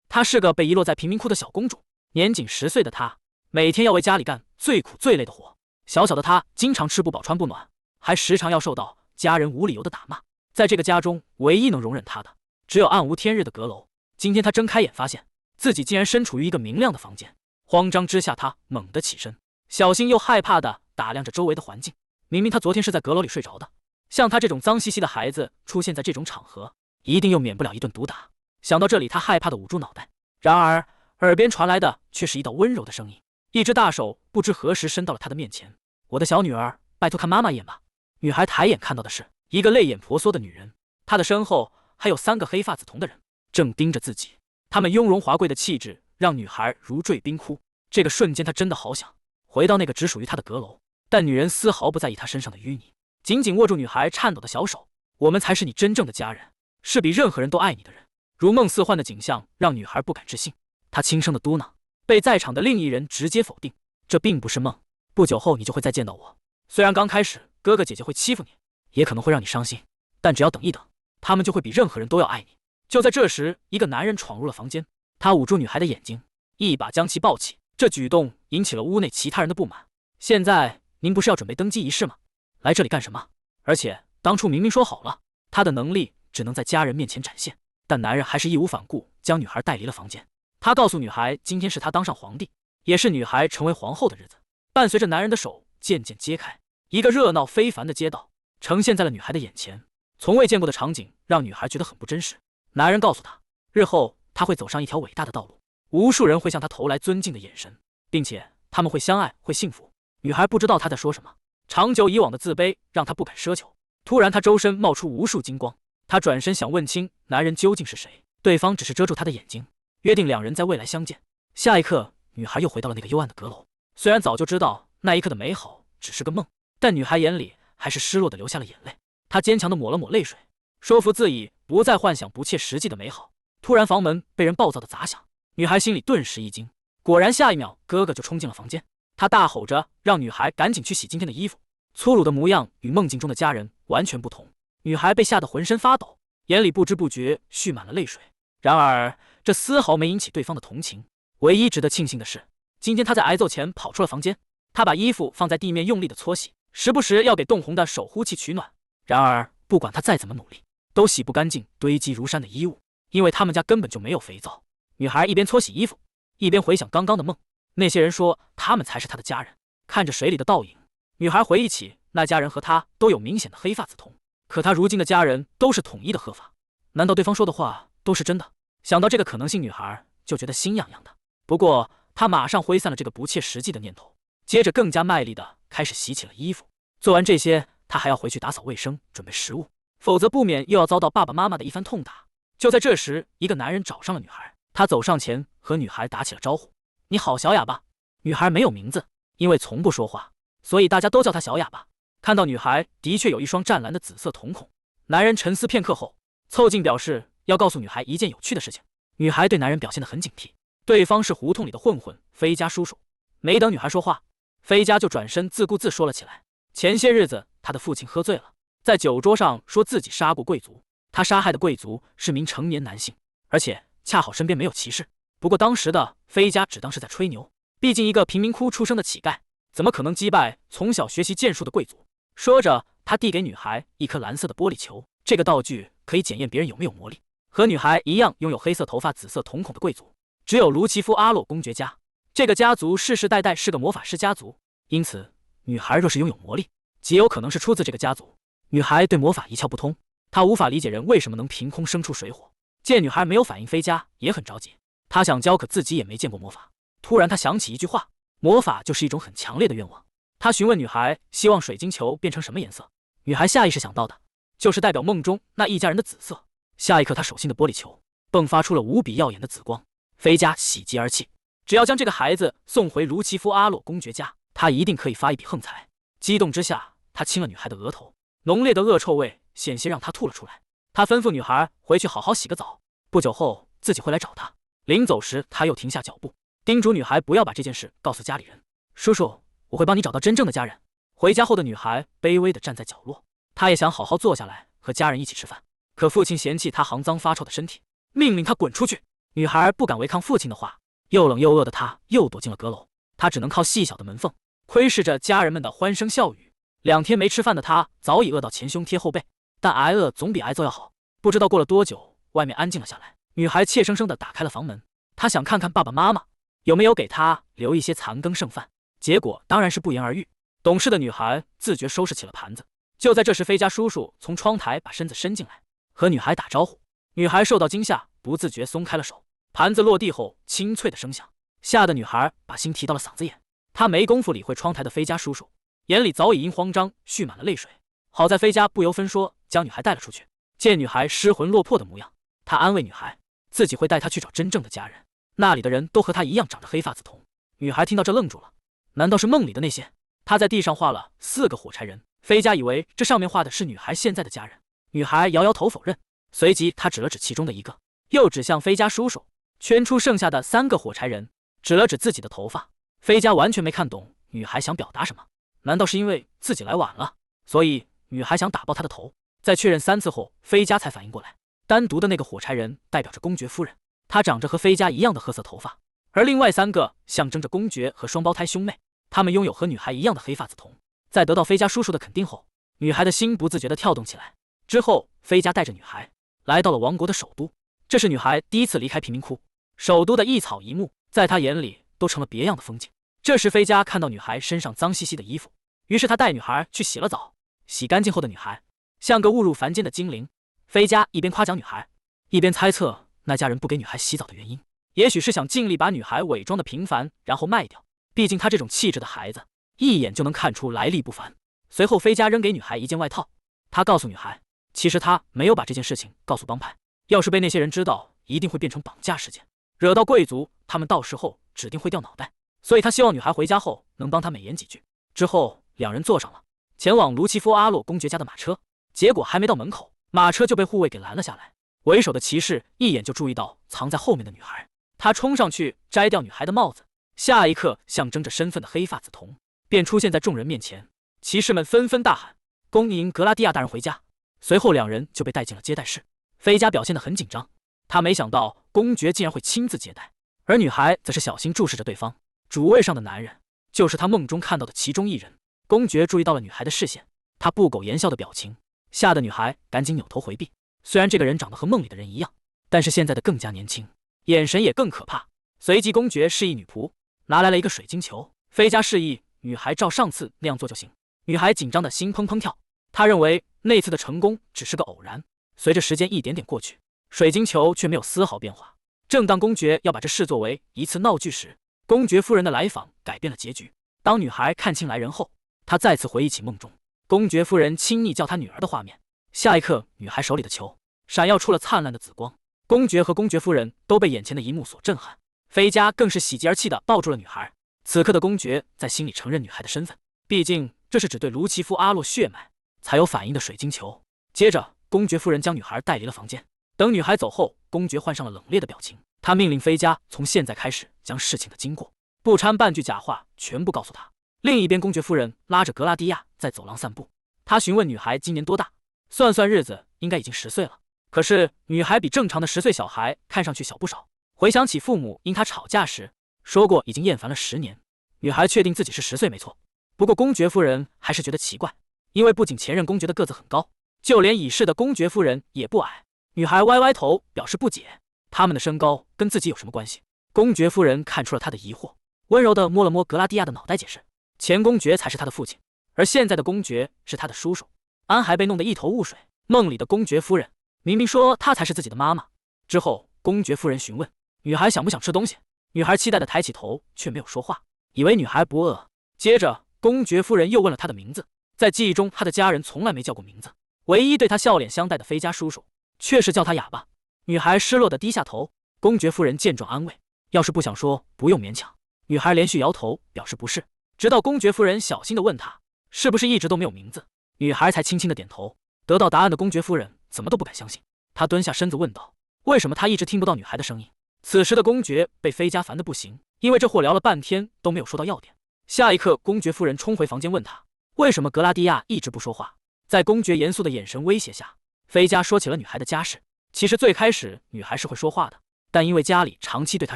她是个被遗落在贫民窟的小公主，年仅10岁的她，每天要为家里干最苦最累的活。小小的她经常吃不饱穿不暖，还时常要受到家人无理由的打骂。在这个家中，唯一能容忍她的，只有暗无天日的阁楼。今天她睁开眼，发现自己竟然身处于一个明亮的房间。慌张之下，她猛地起身，小心又害怕地打量着周围的环境。明明她昨天是在阁楼里睡着的，像她这种脏兮兮的孩子出现在这种场合，一定又免不了一顿毒打。想到这里，她害怕地捂住脑袋。然而耳边传来的却是一道温柔的声音，一只大手不知何时伸到了她的面前。我的小女儿，拜托看妈妈一眼吧。女孩抬眼看到的是一个泪眼婆娑的女人，她的身后还有3个黑发紫瞳的人正盯着自己。他们雍容华贵的气质让女孩如坠冰窟。这个瞬间，她真的好想回到那个只属于她的阁楼，但女人丝毫不在意她身上的淤泥，紧紧握住女孩颤抖的小手。我们才是你真正的家人，是比任何人都爱你的人。如梦似幻的景象让女孩不敢置信，她轻声的嘟囔，被在场的另一人直接否定，这并不是梦，不久后你就会再见到我。虽然刚开始哥哥姐姐会欺负你，也可能会让你伤心，但只要等一等，他们就会比任何人都要爱你。就在这时，一个男人闯入了房间，他捂住女孩的眼睛，一把将其抱起。这举动引起了屋内其他人的不满。现在您不是要准备登基仪式吗？来这里干什么？而且当初明明说好了，他的能力只能在家人面前展现。但男人还是义无反顾将女孩带离了房间。他告诉女孩，今天是他当上皇帝，也是女孩成为皇后的日子。伴随着男人的手渐渐揭开，一个热闹非凡的街道呈现在了女孩的眼前。从未见过的场景让女孩觉得很不真实。男人告诉她，日后她会走上一条伟大的道路，无数人会向她投来尊敬的眼神，并且他们会相爱，会幸福。女孩不知道他在说什么，长久以往的自卑让她不敢奢求。突然她周身冒出无数金光，她转身想问清男人究竟是谁，对方只是遮住她的眼睛，约定两人在未来相见。下一刻，女孩又回到了那个幽暗的阁楼。虽然早就知道那一刻的美好只是个梦，但女孩眼里还是失落的流下了眼泪。她坚强的抹了抹泪水，说服自己不再幻想不切实际的美好。突然房门被人暴躁的砸响，女孩心里顿时一惊，果然下一秒哥哥就冲进了房间。他大吼着让女孩赶紧去洗今天的衣服，粗鲁的模样与梦境中的家人完全不同。女孩被吓得浑身发抖，眼里不知不觉蓄满了泪水。然而这丝毫没引起对方的同情。唯一值得庆幸的是，今天她在挨揍前跑出了房间。她把衣服放在地面用力的搓洗，时不时要给冻红的手呼气取暖。然而不管她再怎么努力，都洗不干净堆积如山的衣物，因为他们家根本就没有肥皂。女孩一边搓洗衣服，一边回想刚刚的梦。那些人说他们才是她的家人。看着水里的倒影，女孩回忆起那家人和她都有明显的黑发紫瞳，可她如今的家人都是统一的褐发。难道对方说的话都是真的？想到这个可能性，女孩就觉得心痒痒的。不过她马上挥散了这个不切实际的念头，接着更加卖力的开始洗起了衣服。做完这些，她还要回去打扫卫生，准备食物，否则不免又要遭到爸爸妈妈的一番痛打。就在这时，一个男人找上了女孩，他走上前和女孩打起了招呼。你好，小哑巴。女孩没有名字，因为从不说话，所以大家都叫她小哑巴。看到女孩的确有一双湛蓝的紫色瞳孔，男人沉思片刻后凑近表示要告诉女孩一件有趣的事情。女孩对男人表现得很警惕，对方是胡同里的混混飞家叔叔。没等女孩说话，飞家就转身自顾自说了起来。前些日子他的父亲喝醉了，在酒桌上说自己杀过贵族，他杀害的贵族是名成年男性，而且恰好身边没有骑士。不过当时的飞家只当是在吹牛，毕竟一个贫民窟出生的乞丐怎么可能击败从小学习剑术的贵族。说着，他递给女孩一颗蓝色的玻璃球，这个道具可以检验别人有没有魔力。和女孩一样拥有黑色头发紫色瞳孔的贵族只有卢奇夫阿洛公爵家，这个家族世世代代是个魔法师家族，因此女孩若是拥有魔力，极有可能是出自这个家族。女孩对魔法一窍不通，她无法理解人为什么能凭空生出水火。见女孩没有反应，飞家也很着急，他想教，可自己也没见过魔法。突然他想起一句话，魔法就是一种很强烈的愿望。他询问女孩希望水晶球变成什么颜色，女孩下意识想到的就是代表梦中那一家人的紫色。下一刻，他手心的玻璃球迸发出了无比耀眼的紫光。飞家喜极而泣，只要将这个孩子送回卢奇夫阿洛公爵家，他一定可以发一笔横财。激动之下，他亲了女孩的额头，浓烈的恶臭味险些让他吐了出来。他吩咐女孩回去好好洗个澡，不久后自己会来找他。临走时，他又停下脚步，叮嘱女孩不要把这件事告诉家里人。叔叔，我会帮你找到真正的家人。回家后的女孩卑微地站在角落，她也想好好坐下来和家人一起吃饭，可父亲嫌弃她肮脏发臭的身体，命令她滚出去。女孩不敢违抗父亲的话，又冷又饿的她又躲进了阁楼。她只能靠细小的门缝窥视着家人们的欢声笑语。2天没吃饭的她早已饿到前胸贴后背，但挨饿总比挨揍要好。不知道过了多久，外面安静了下来。女孩怯生生地打开了房门，她想看看爸爸妈妈有没有给她留一些残羹剩饭。结果当然是不言而喻。懂事的女孩自觉收拾起了盘子。就在这时，飞家叔叔从窗台把身子伸进来，和女孩打招呼。女孩受到惊吓，不自觉松开了手。盘子落地后，清脆的声响，吓得女孩把心提到了嗓子眼。她没工夫理会窗台的飞家叔叔，眼里早已因慌张蓄满了泪水。好在飞家不由分说将女孩带了出去。见女孩失魂落魄的模样，他安慰女孩，自己会带她去找真正的家人，那里的人都和她一样长着黑发紫瞳。女孩听到这愣住了，难道是梦里的那些？她在地上画了4个火柴人，飞家以为这上面画的是女孩现在的家人。女孩摇摇头否认，随即她指了指其中的一个，又指向飞家叔叔，圈出剩下的3个火柴人，指了指自己的头发。飞家完全没看懂女孩想表达什么，难道是因为自己来晚了，所以女孩想打爆她的头？在确认3次后，飞家才反应过来，单独的那个火柴人代表着公爵夫人，她长着和飞家一样的褐色头发，而另外3个象征着公爵和双胞胎兄妹，他们拥有和女孩一样的黑发紫瞳。在得到飞家叔叔的肯定后，女孩的心不自觉地跳动起来。之后，飞家带着女孩来到了王国的首都，这是女孩第一次离开贫民窟。首都的一草一木在她眼里都成了别样的风景。这时，飞家看到女孩身上脏兮兮的衣服，于是他带女孩去洗了澡。洗干净后的女孩像个误入凡间的精灵。飞家一边夸奖女孩，一边猜测那家人不给女孩洗澡的原因，也许是想尽力把女孩伪装的平凡，然后卖掉。毕竟他这种气质的孩子，一眼就能看出来历不凡。随后，飞家扔给女孩一件外套，他告诉女孩，其实他没有把这件事情告诉帮派，要是被那些人知道，一定会变成绑架事件，惹到贵族，他们到时候指定会掉脑袋。所以他希望女孩回家后能帮他美言几句。之后2人坐上了前往卢奇夫阿洛公爵家的马车，结果还没到门口，马车就被护卫给拦了下来。为首的骑士一眼就注意到藏在后面的女孩，他冲上去摘掉女孩的帽子，下一刻象征着身份的黑发紫瞳便出现在众人面前。骑士们纷纷大喊，恭迎格拉蒂亚大人回家。随后2人就被带进了接待室。飞家表现得很紧张，他没想到公爵竟然会亲自接待，而女孩则是小心注视着对方。主位上的男人就是他梦中看到的其中一人。公爵注意到了女孩的视线，他不苟言笑的表情吓得女孩赶紧扭头回避。虽然这个人长得和梦里的人一样，但是现在的更加年轻，眼神也更可怕。随即公爵示意女仆拿来了一个水晶球，飞家示意女孩照上次那样做就行。女孩紧张的心砰砰跳，她认为那次的成功只是个偶然。随着时间一点点过去，水晶球却没有丝毫变化。正当公爵要把这视作为一次闹剧时，公爵夫人的来访改变了结局。当女孩看清来人后，她再次回忆起梦中公爵夫人亲昵叫她女儿的画面。下一刻，女孩手里的球闪耀出了灿烂的紫光。公爵和公爵夫人都被眼前的一幕所震撼，飞家更是喜极而泣地抱住了女孩。此刻的公爵在心里承认女孩的身份，毕竟这是只对卢奇夫阿洛血脉才有反应的水晶球。接着，公爵夫人将女孩带离了房间。等女孩走后，公爵换上了冷冽的表情，他命令飞家从现在开始将事情的经过不掺半句假话全部告诉他。另一边，公爵夫人拉着格拉蒂亚在走廊散步，她询问女孩今年多大，算算日子应该已经10岁了。可是女孩比正常的10岁小孩看上去小不少。回想起父母因她吵架时说过已经厌烦了10年，女孩确定自己是10岁没错。不过公爵夫人还是觉得奇怪，因为不仅前任公爵的个子很高，就连已逝的公爵夫人也不矮。女孩歪歪头表示不解，他们的身高跟自己有什么关系？公爵夫人看出了她的疑惑，温柔地摸了摸格拉蒂亚的脑袋，解释前公爵才是她的父亲，而现在的公爵是她的叔叔。安还被弄得一头雾水，梦里的公爵夫人明明说她才是自己的妈妈。之后公爵夫人询问女孩想不想吃东西，女孩期待地抬起头，却没有说话，以为女孩不饿。接着公爵夫人又问了她的名字，在记忆中她的家人从来没叫过名字，唯一对她笑脸相待的飞家叔叔却是叫她哑巴。女孩失落地低下头。公爵夫人见状安慰，要是不想说不用勉强。女孩连续摇头表示不是，直到公爵夫人小心地问她是不是一直都没有名字，女孩才轻轻地点头。得到答案的公爵夫人怎么都不敢相信，她蹲下身子问道，为什么她一直听不到女孩的声音？此时的公爵被飞家烦得不行，因为这货聊了半天都没有说到要点。下一刻，公爵夫人冲回房间问他为什么格拉蒂亚一直不说话。在公爵严肃的眼神威胁下，飞家说起了女孩的家世。其实最开始女孩是会说话的，但因为家里长期对他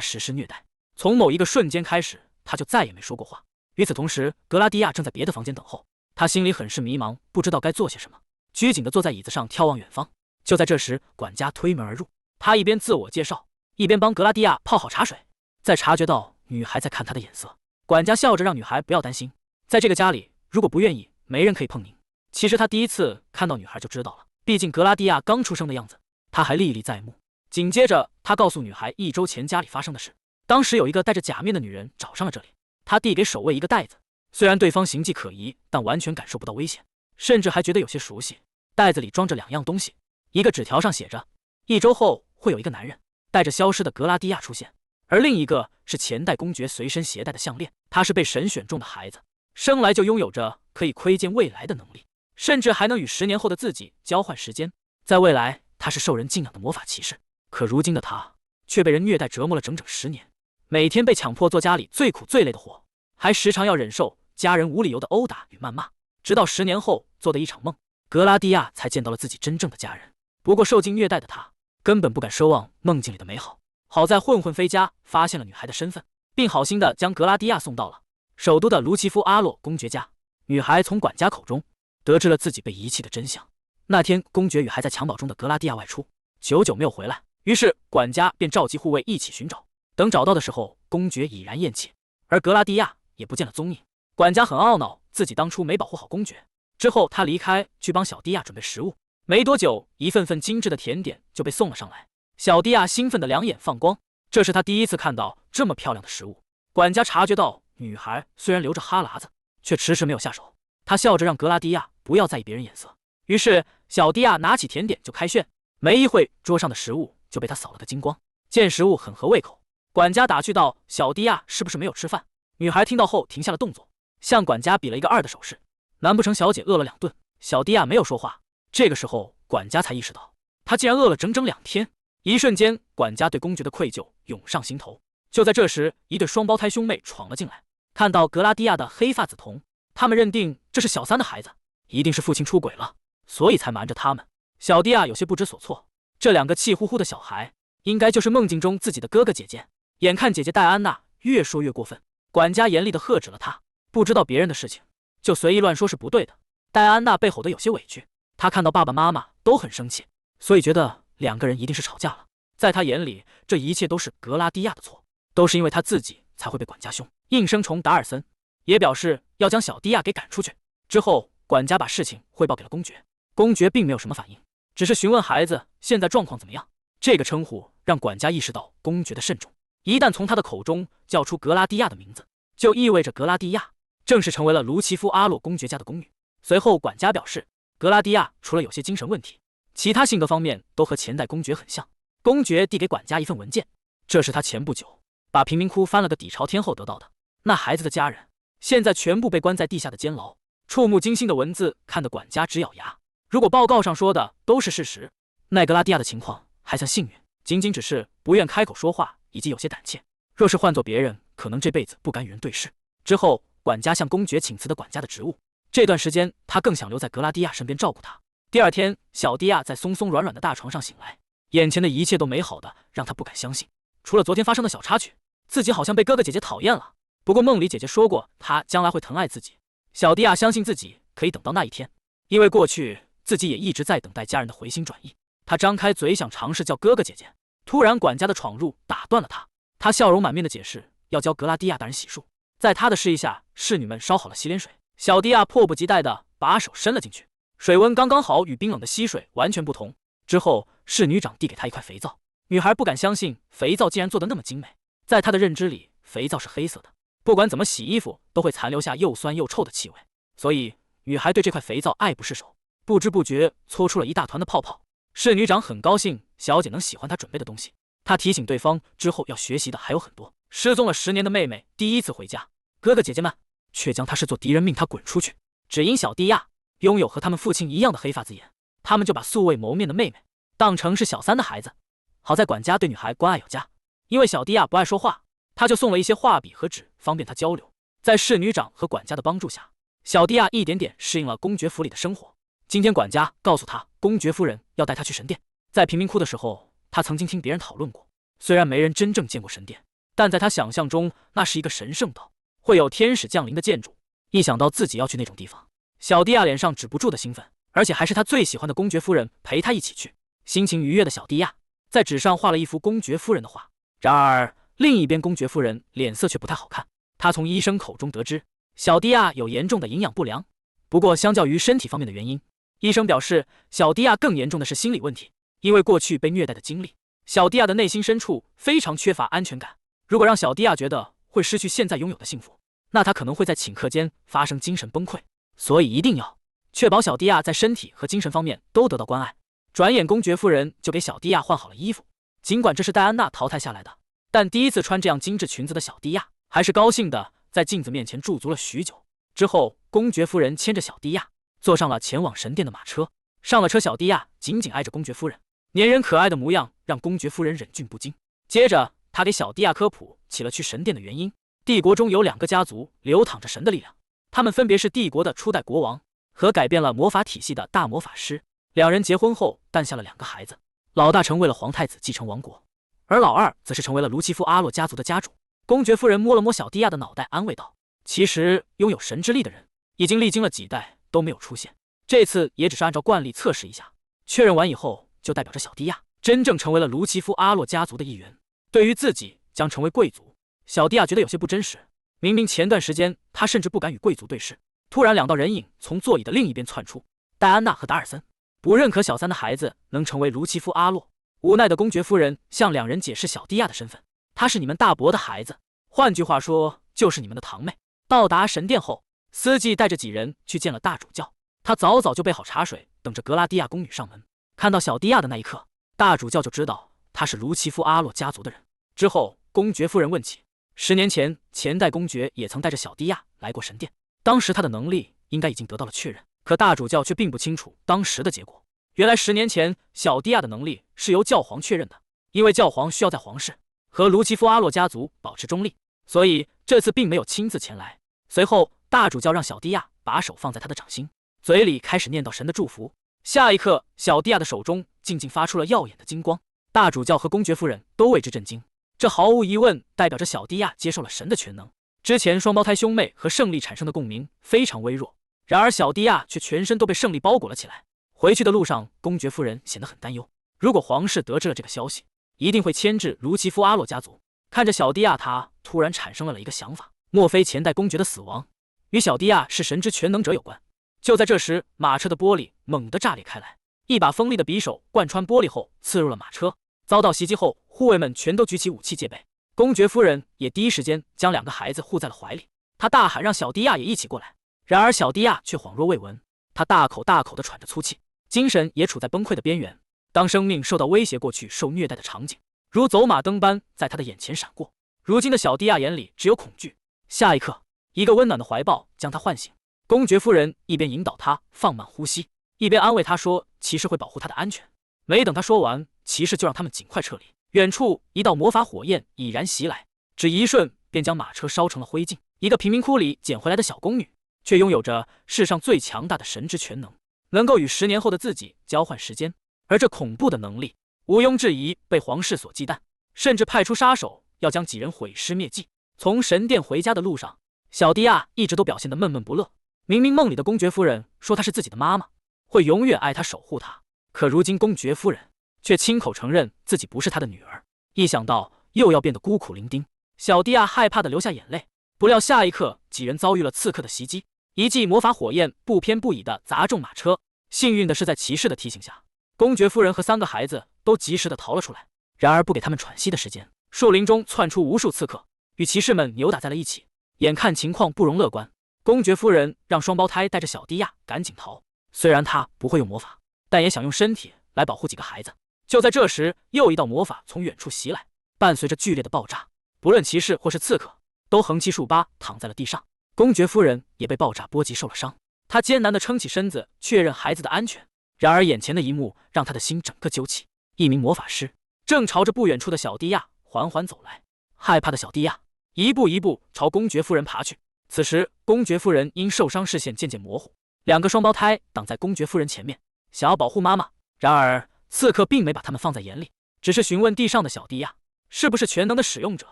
实施虐待，从某一个瞬间开始，他就再也没说过话。与此同时，格拉蒂亚正在别的房间等候，他心里很是迷茫，不知道该做些什么，拘谨地坐在椅子上眺望远方。就在这时，管家推门而入，他一边自我介绍，一边帮格拉蒂亚泡好茶水。在察觉到女孩在看他的眼色，管家笑着让女孩不要担心，在这个家里，如果不愿意，没人可以碰您。其实他第一次看到女孩就知道了，毕竟格拉蒂亚刚出生的样子，他还历历在目。紧接着，他告诉女孩1周前家里发生的事。当时有一个戴着假面的女人找上了这里，他递给守卫一个袋子，虽然对方形迹可疑，但完全感受不到危险，甚至还觉得有些熟悉。袋子里装着2样东西，一个纸条上写着1周后会有一个男人带着消失的格拉蒂亚出现，而另一个是前代公爵随身携带的项链。他是被神选中的孩子，生来就拥有着可以窥见未来的能力，甚至还能与10年后的自己交换时间。在未来，他是受人敬仰的魔法骑士，可如今的他却被人虐待折磨了整整10年，每天被强迫做家里最苦最累的活，还时常要忍受家人无理由的殴打与谩骂。直到10年后做的一场梦，格拉蒂亚才见到了自己真正的家人。不过受尽虐待的他根本不敢奢望梦境里的美好。好在混混飞家发现了女孩的身份，并好心的将格拉蒂亚送到了首都的卢奇夫阿洛公爵家。女孩从管家口中得知了自己被遗弃的真相。那天公爵与还在襁褓中的格拉蒂亚外出，久久没有回来，于是管家便召集护卫一起寻找。等找到的时候，公爵已然咽气，而格拉蒂亚也不见了踪影。管家很懊恼自己当初没保护好公爵。之后他离开去帮小蒂亚准备食物，没多久，一份份精致的甜点就被送了上来。小蒂亚兴奋的两眼放光，这是他第一次看到这么漂亮的食物。管家察觉到女孩虽然流着哈喇子，却迟迟没有下手。他笑着让格拉蒂亚不要在意别人眼色，于是小蒂亚拿起甜点就开炫。没一会，桌上的食物就被他扫了个精光。见食物很合胃口，管家打趣道：“小蒂亚是不是没有吃饭？”女孩听到后停下了动作，向管家比了一个2的手势。难不成小姐饿了2顿？小蒂亚没有说话。这个时候，管家才意识到，他竟然饿了整整2天。一瞬间，管家对公爵的愧疚涌上心头。就在这时，一对双胞胎兄妹闯了进来，看到格拉蒂亚的黑发紫瞳，他们认定这是小3的孩子，一定是父亲出轨了，所以才瞒着他们。小蒂亚有些不知所措，这2个气呼呼的小孩，应该就是梦境中自己的哥哥姐姐。眼看姐姐戴安娜越说越过分，管家严厉地喝止了她，不知道别人的事情就随意乱说是不对的。戴安娜被吼得有些委屈，她看到爸爸妈妈都很生气，所以觉得2个人一定是吵架了。在她眼里，这一切都是格拉蒂亚的错，都是因为他自己才会被管家凶。应声虫达尔森也表示要将小蒂亚给赶出去。之后，管家把事情汇报给了公爵，公爵并没有什么反应，只是询问孩子现在状况怎么样。这个称呼让管家意识到公爵的慎重，一旦从他的口中叫出格拉蒂亚的名字，就意味着格拉蒂亚正式成为了卢奇夫阿洛公爵家的宫女。随后，管家表示，格拉蒂亚除了有些精神问题，其他性格方面都和前代公爵很像。公爵递给管家一份文件，这是他前不久把贫民窟翻了个底朝天后得到的。那孩子的家人现在全部被关在地下的监牢。触目惊心的文字看得管家直咬牙。如果报告上说的都是事实，奈格拉蒂亚的情况还算幸运，仅仅只是不愿开口说话以及有些胆怯。若是换做别人，可能这辈子不敢与人对视。之后，管家向公爵请辞的管家的职务。这段时间，他更想留在格拉蒂亚身边照顾她。第2天，小蒂亚在松松软软的大床上醒来，眼前的一切都美好的让他不敢相信。除了昨天发生的小插曲，自己好像被哥哥姐姐讨厌了。不过梦里姐姐说过，她将来会疼爱自己。小蒂亚相信自己可以等到那一天，因为过去自己也一直在等待家人的回心转意。他张开嘴想尝试叫哥哥姐姐，突然管家的闯入打断了他。他笑容满面的解释要教格拉蒂亚大人洗漱。在他的示意下，侍女们烧好了洗脸水。小蒂亚迫不及待地把手伸了进去，水温刚刚好，与冰冷的溪水完全不同。之后，侍女长递给她一块肥皂，女孩不敢相信肥皂竟然做得那么精美。在她的认知里，肥皂是黑色的，不管怎么洗衣服都会残留下又酸又臭的气味，所以女孩对这块肥皂爱不释手，不知不觉搓出了一大团的泡泡。侍女长很高兴小姐能喜欢她准备的东西，她提醒对方之后要学习的还有很多。失踪了10年的妹妹第一次回家，哥哥姐姐们却将她视作敌人，命她滚出去。只因小蒂亚拥有和他们父亲一样的黑发紫眼，他们就把素未谋面的妹妹当成是小3的孩子。好在管家对女孩关爱有加，因为小蒂亚不爱说话，他就送了一些画笔和纸，方便她交流。在侍女长和管家的帮助下，小蒂亚一点点适应了公爵府里的生活。今天管家告诉他，公爵夫人要带他去神殿。在贫民窟的时候，他曾经听别人讨论过，虽然没人真正见过神殿，但在他想象中，那是一个神圣的、会有天使降临的建筑。一想到自己要去那种地方，小蒂亚脸上止不住的兴奋，而且还是他最喜欢的公爵夫人陪他一起去。心情愉悦的小蒂亚在纸上画了一幅公爵夫人的画。然而，另一边公爵夫人脸色却不太好看。她从医生口中得知，小蒂亚有严重的营养不良。不过，相较于身体方面的原因，医生表示小蒂亚更严重的是心理问题。因为过去被虐待的经历，小蒂亚的内心深处非常缺乏安全感。如果让小蒂亚觉得会失去现在拥有的幸福，那他可能会在顷刻间发生精神崩溃。所以一定要确保小蒂亚在身体和精神方面都得到关爱。转眼公爵夫人就给小蒂亚换好了衣服。尽管这是戴安娜淘汰下来的，但第一次穿这样精致裙子的小蒂亚还是高兴的，在镜子面前驻足了许久。之后，公爵夫人牵着小蒂亚坐上了前往神殿的马车。上了车，小蒂亚紧紧挨着公爵夫人，黏人可爱的模样让公爵夫人忍俊不禁。接着，他给小蒂亚科普起了去神殿的原因。帝国中有2个家族流淌着神的力量，他们分别是帝国的初代国王和改变了魔法体系的大魔法师。2人结婚后诞下了2个孩子，老大成为了皇太子继承王国，而老二则是成为了卢奇夫阿洛家族的家主。公爵夫人摸了摸小蒂亚的脑袋，安慰道：“其实拥有神之力的人已经历经了几代都没有出现，这次也只是按照惯例测试一下，确认完以后就代表着小蒂亚真正成为了卢奇夫阿洛家族的一员。对于自己将成为贵族，小蒂亚觉得有些不真实。明明前段时间他甚至不敢与贵族对视，突然2道人影从座椅的另一边窜出，戴安娜和达尔森不认可小3的孩子能成为卢奇夫阿洛。无奈的公爵夫人向2人解释小蒂亚的身份，她是你们大伯的孩子，换句话说就是你们的堂妹。到达神殿后，司机带着几人去见了大主教，他早早就备好茶水，等着格拉蒂亚宫女上门。看到小蒂亚的那一刻，大主教就知道他是卢奇夫阿洛家族的人。之后，公爵夫人问起10年前前代公爵也曾带着小蒂亚来过神殿，当时他的能力应该已经得到了确认，可大主教却并不清楚当时的结果。原来10年前小蒂亚的能力是由教皇确认的，因为教皇需要在皇室和卢奇夫阿洛家族保持中立，所以这次并没有亲自前来。随后，大主教让小蒂亚把手放在他的掌心，嘴里开始念叨神的祝福。下一刻，小蒂亚的手中静静发出了耀眼的金光。大主教和公爵夫人都为之震惊，这毫无疑问代表着小蒂亚接受了神的全能。之前双胞胎兄妹和胜利产生的共鸣非常微弱，然而小蒂亚却全身都被胜利包裹了起来。回去的路上，公爵夫人显得很担忧，如果皇室得知了这个消息，一定会牵制卢奇夫阿洛家族。看着小蒂亚，他突然产生了一个想法，莫非前代公爵的死亡与小蒂亚是神之全能者有关？就在这时，马车的玻璃猛地炸裂开来，一把锋利的匕首贯穿玻璃后刺入了马车。遭到袭击后，护卫们全都举起武器戒备。公爵夫人也第一时间将2个孩子护在了怀里，她大喊让小蒂亚也一起过来。然而小蒂亚却恍若未闻，她大口大口地喘着粗气，精神也处在崩溃的边缘。当生命受到威胁，过去受虐待的场景如走马灯般在他的眼前闪过。如今的小蒂亚眼里只有恐惧。下一刻，一个温暖的怀抱将他唤醒。公爵夫人一边引导他放慢呼吸，一边安慰他说骑士会保护他的安全。没等他说完，骑士就让他们尽快撤离。远处一道魔法火焰已然袭来，只一瞬便将马车烧成了灰烬。一个贫民窟里捡回来的小宫女，却拥有着世上最强大的神之全能，能够与10年后的自己交换时间。而这恐怖的能力毋庸置疑被皇室所忌惮，甚至派出杀手要将几人毁尸灭迹。从神殿回家的路上，小蒂亚一直都表现得闷闷不乐。明明梦里的公爵夫人说她是自己的妈妈，会永远爱她守护她，可如今公爵夫人却亲口承认自己不是她的女儿。一想到又要变得孤苦伶仃，小蒂亚害怕的流下眼泪。不料下一刻，几人遭遇了刺客的袭击，一记魔法火焰不偏不倚地砸中马车。幸运的是，在骑士的提醒下，公爵夫人和3个孩子都及时地逃了出来。然而不给他们喘息的时间，树林中窜出无数刺客，与骑士们扭打在了一起。眼看情况不容乐观，公爵夫人让双胞胎带着小蒂亚赶紧逃。虽然她不会用魔法，但也想用身体来保护几个孩子。就在这时，又一道魔法从远处袭来，伴随着剧烈的爆炸，不论骑士或是刺客都横七竖八躺在了地上。公爵夫人也被爆炸波及受了伤，她艰难地撑起身子，确认孩子的安全。然而眼前的一幕让她的心整个揪起。一名魔法师正朝着不远处的小蒂亚缓缓走来，害怕的小蒂亚一步一步朝公爵夫人爬去。此时公爵夫人因受伤视线渐渐模糊，2个双胞胎挡在公爵夫人前面，想要保护妈妈。然而刺客并没把他们放在眼里，只是询问地上的小蒂亚是不是全能的使用者？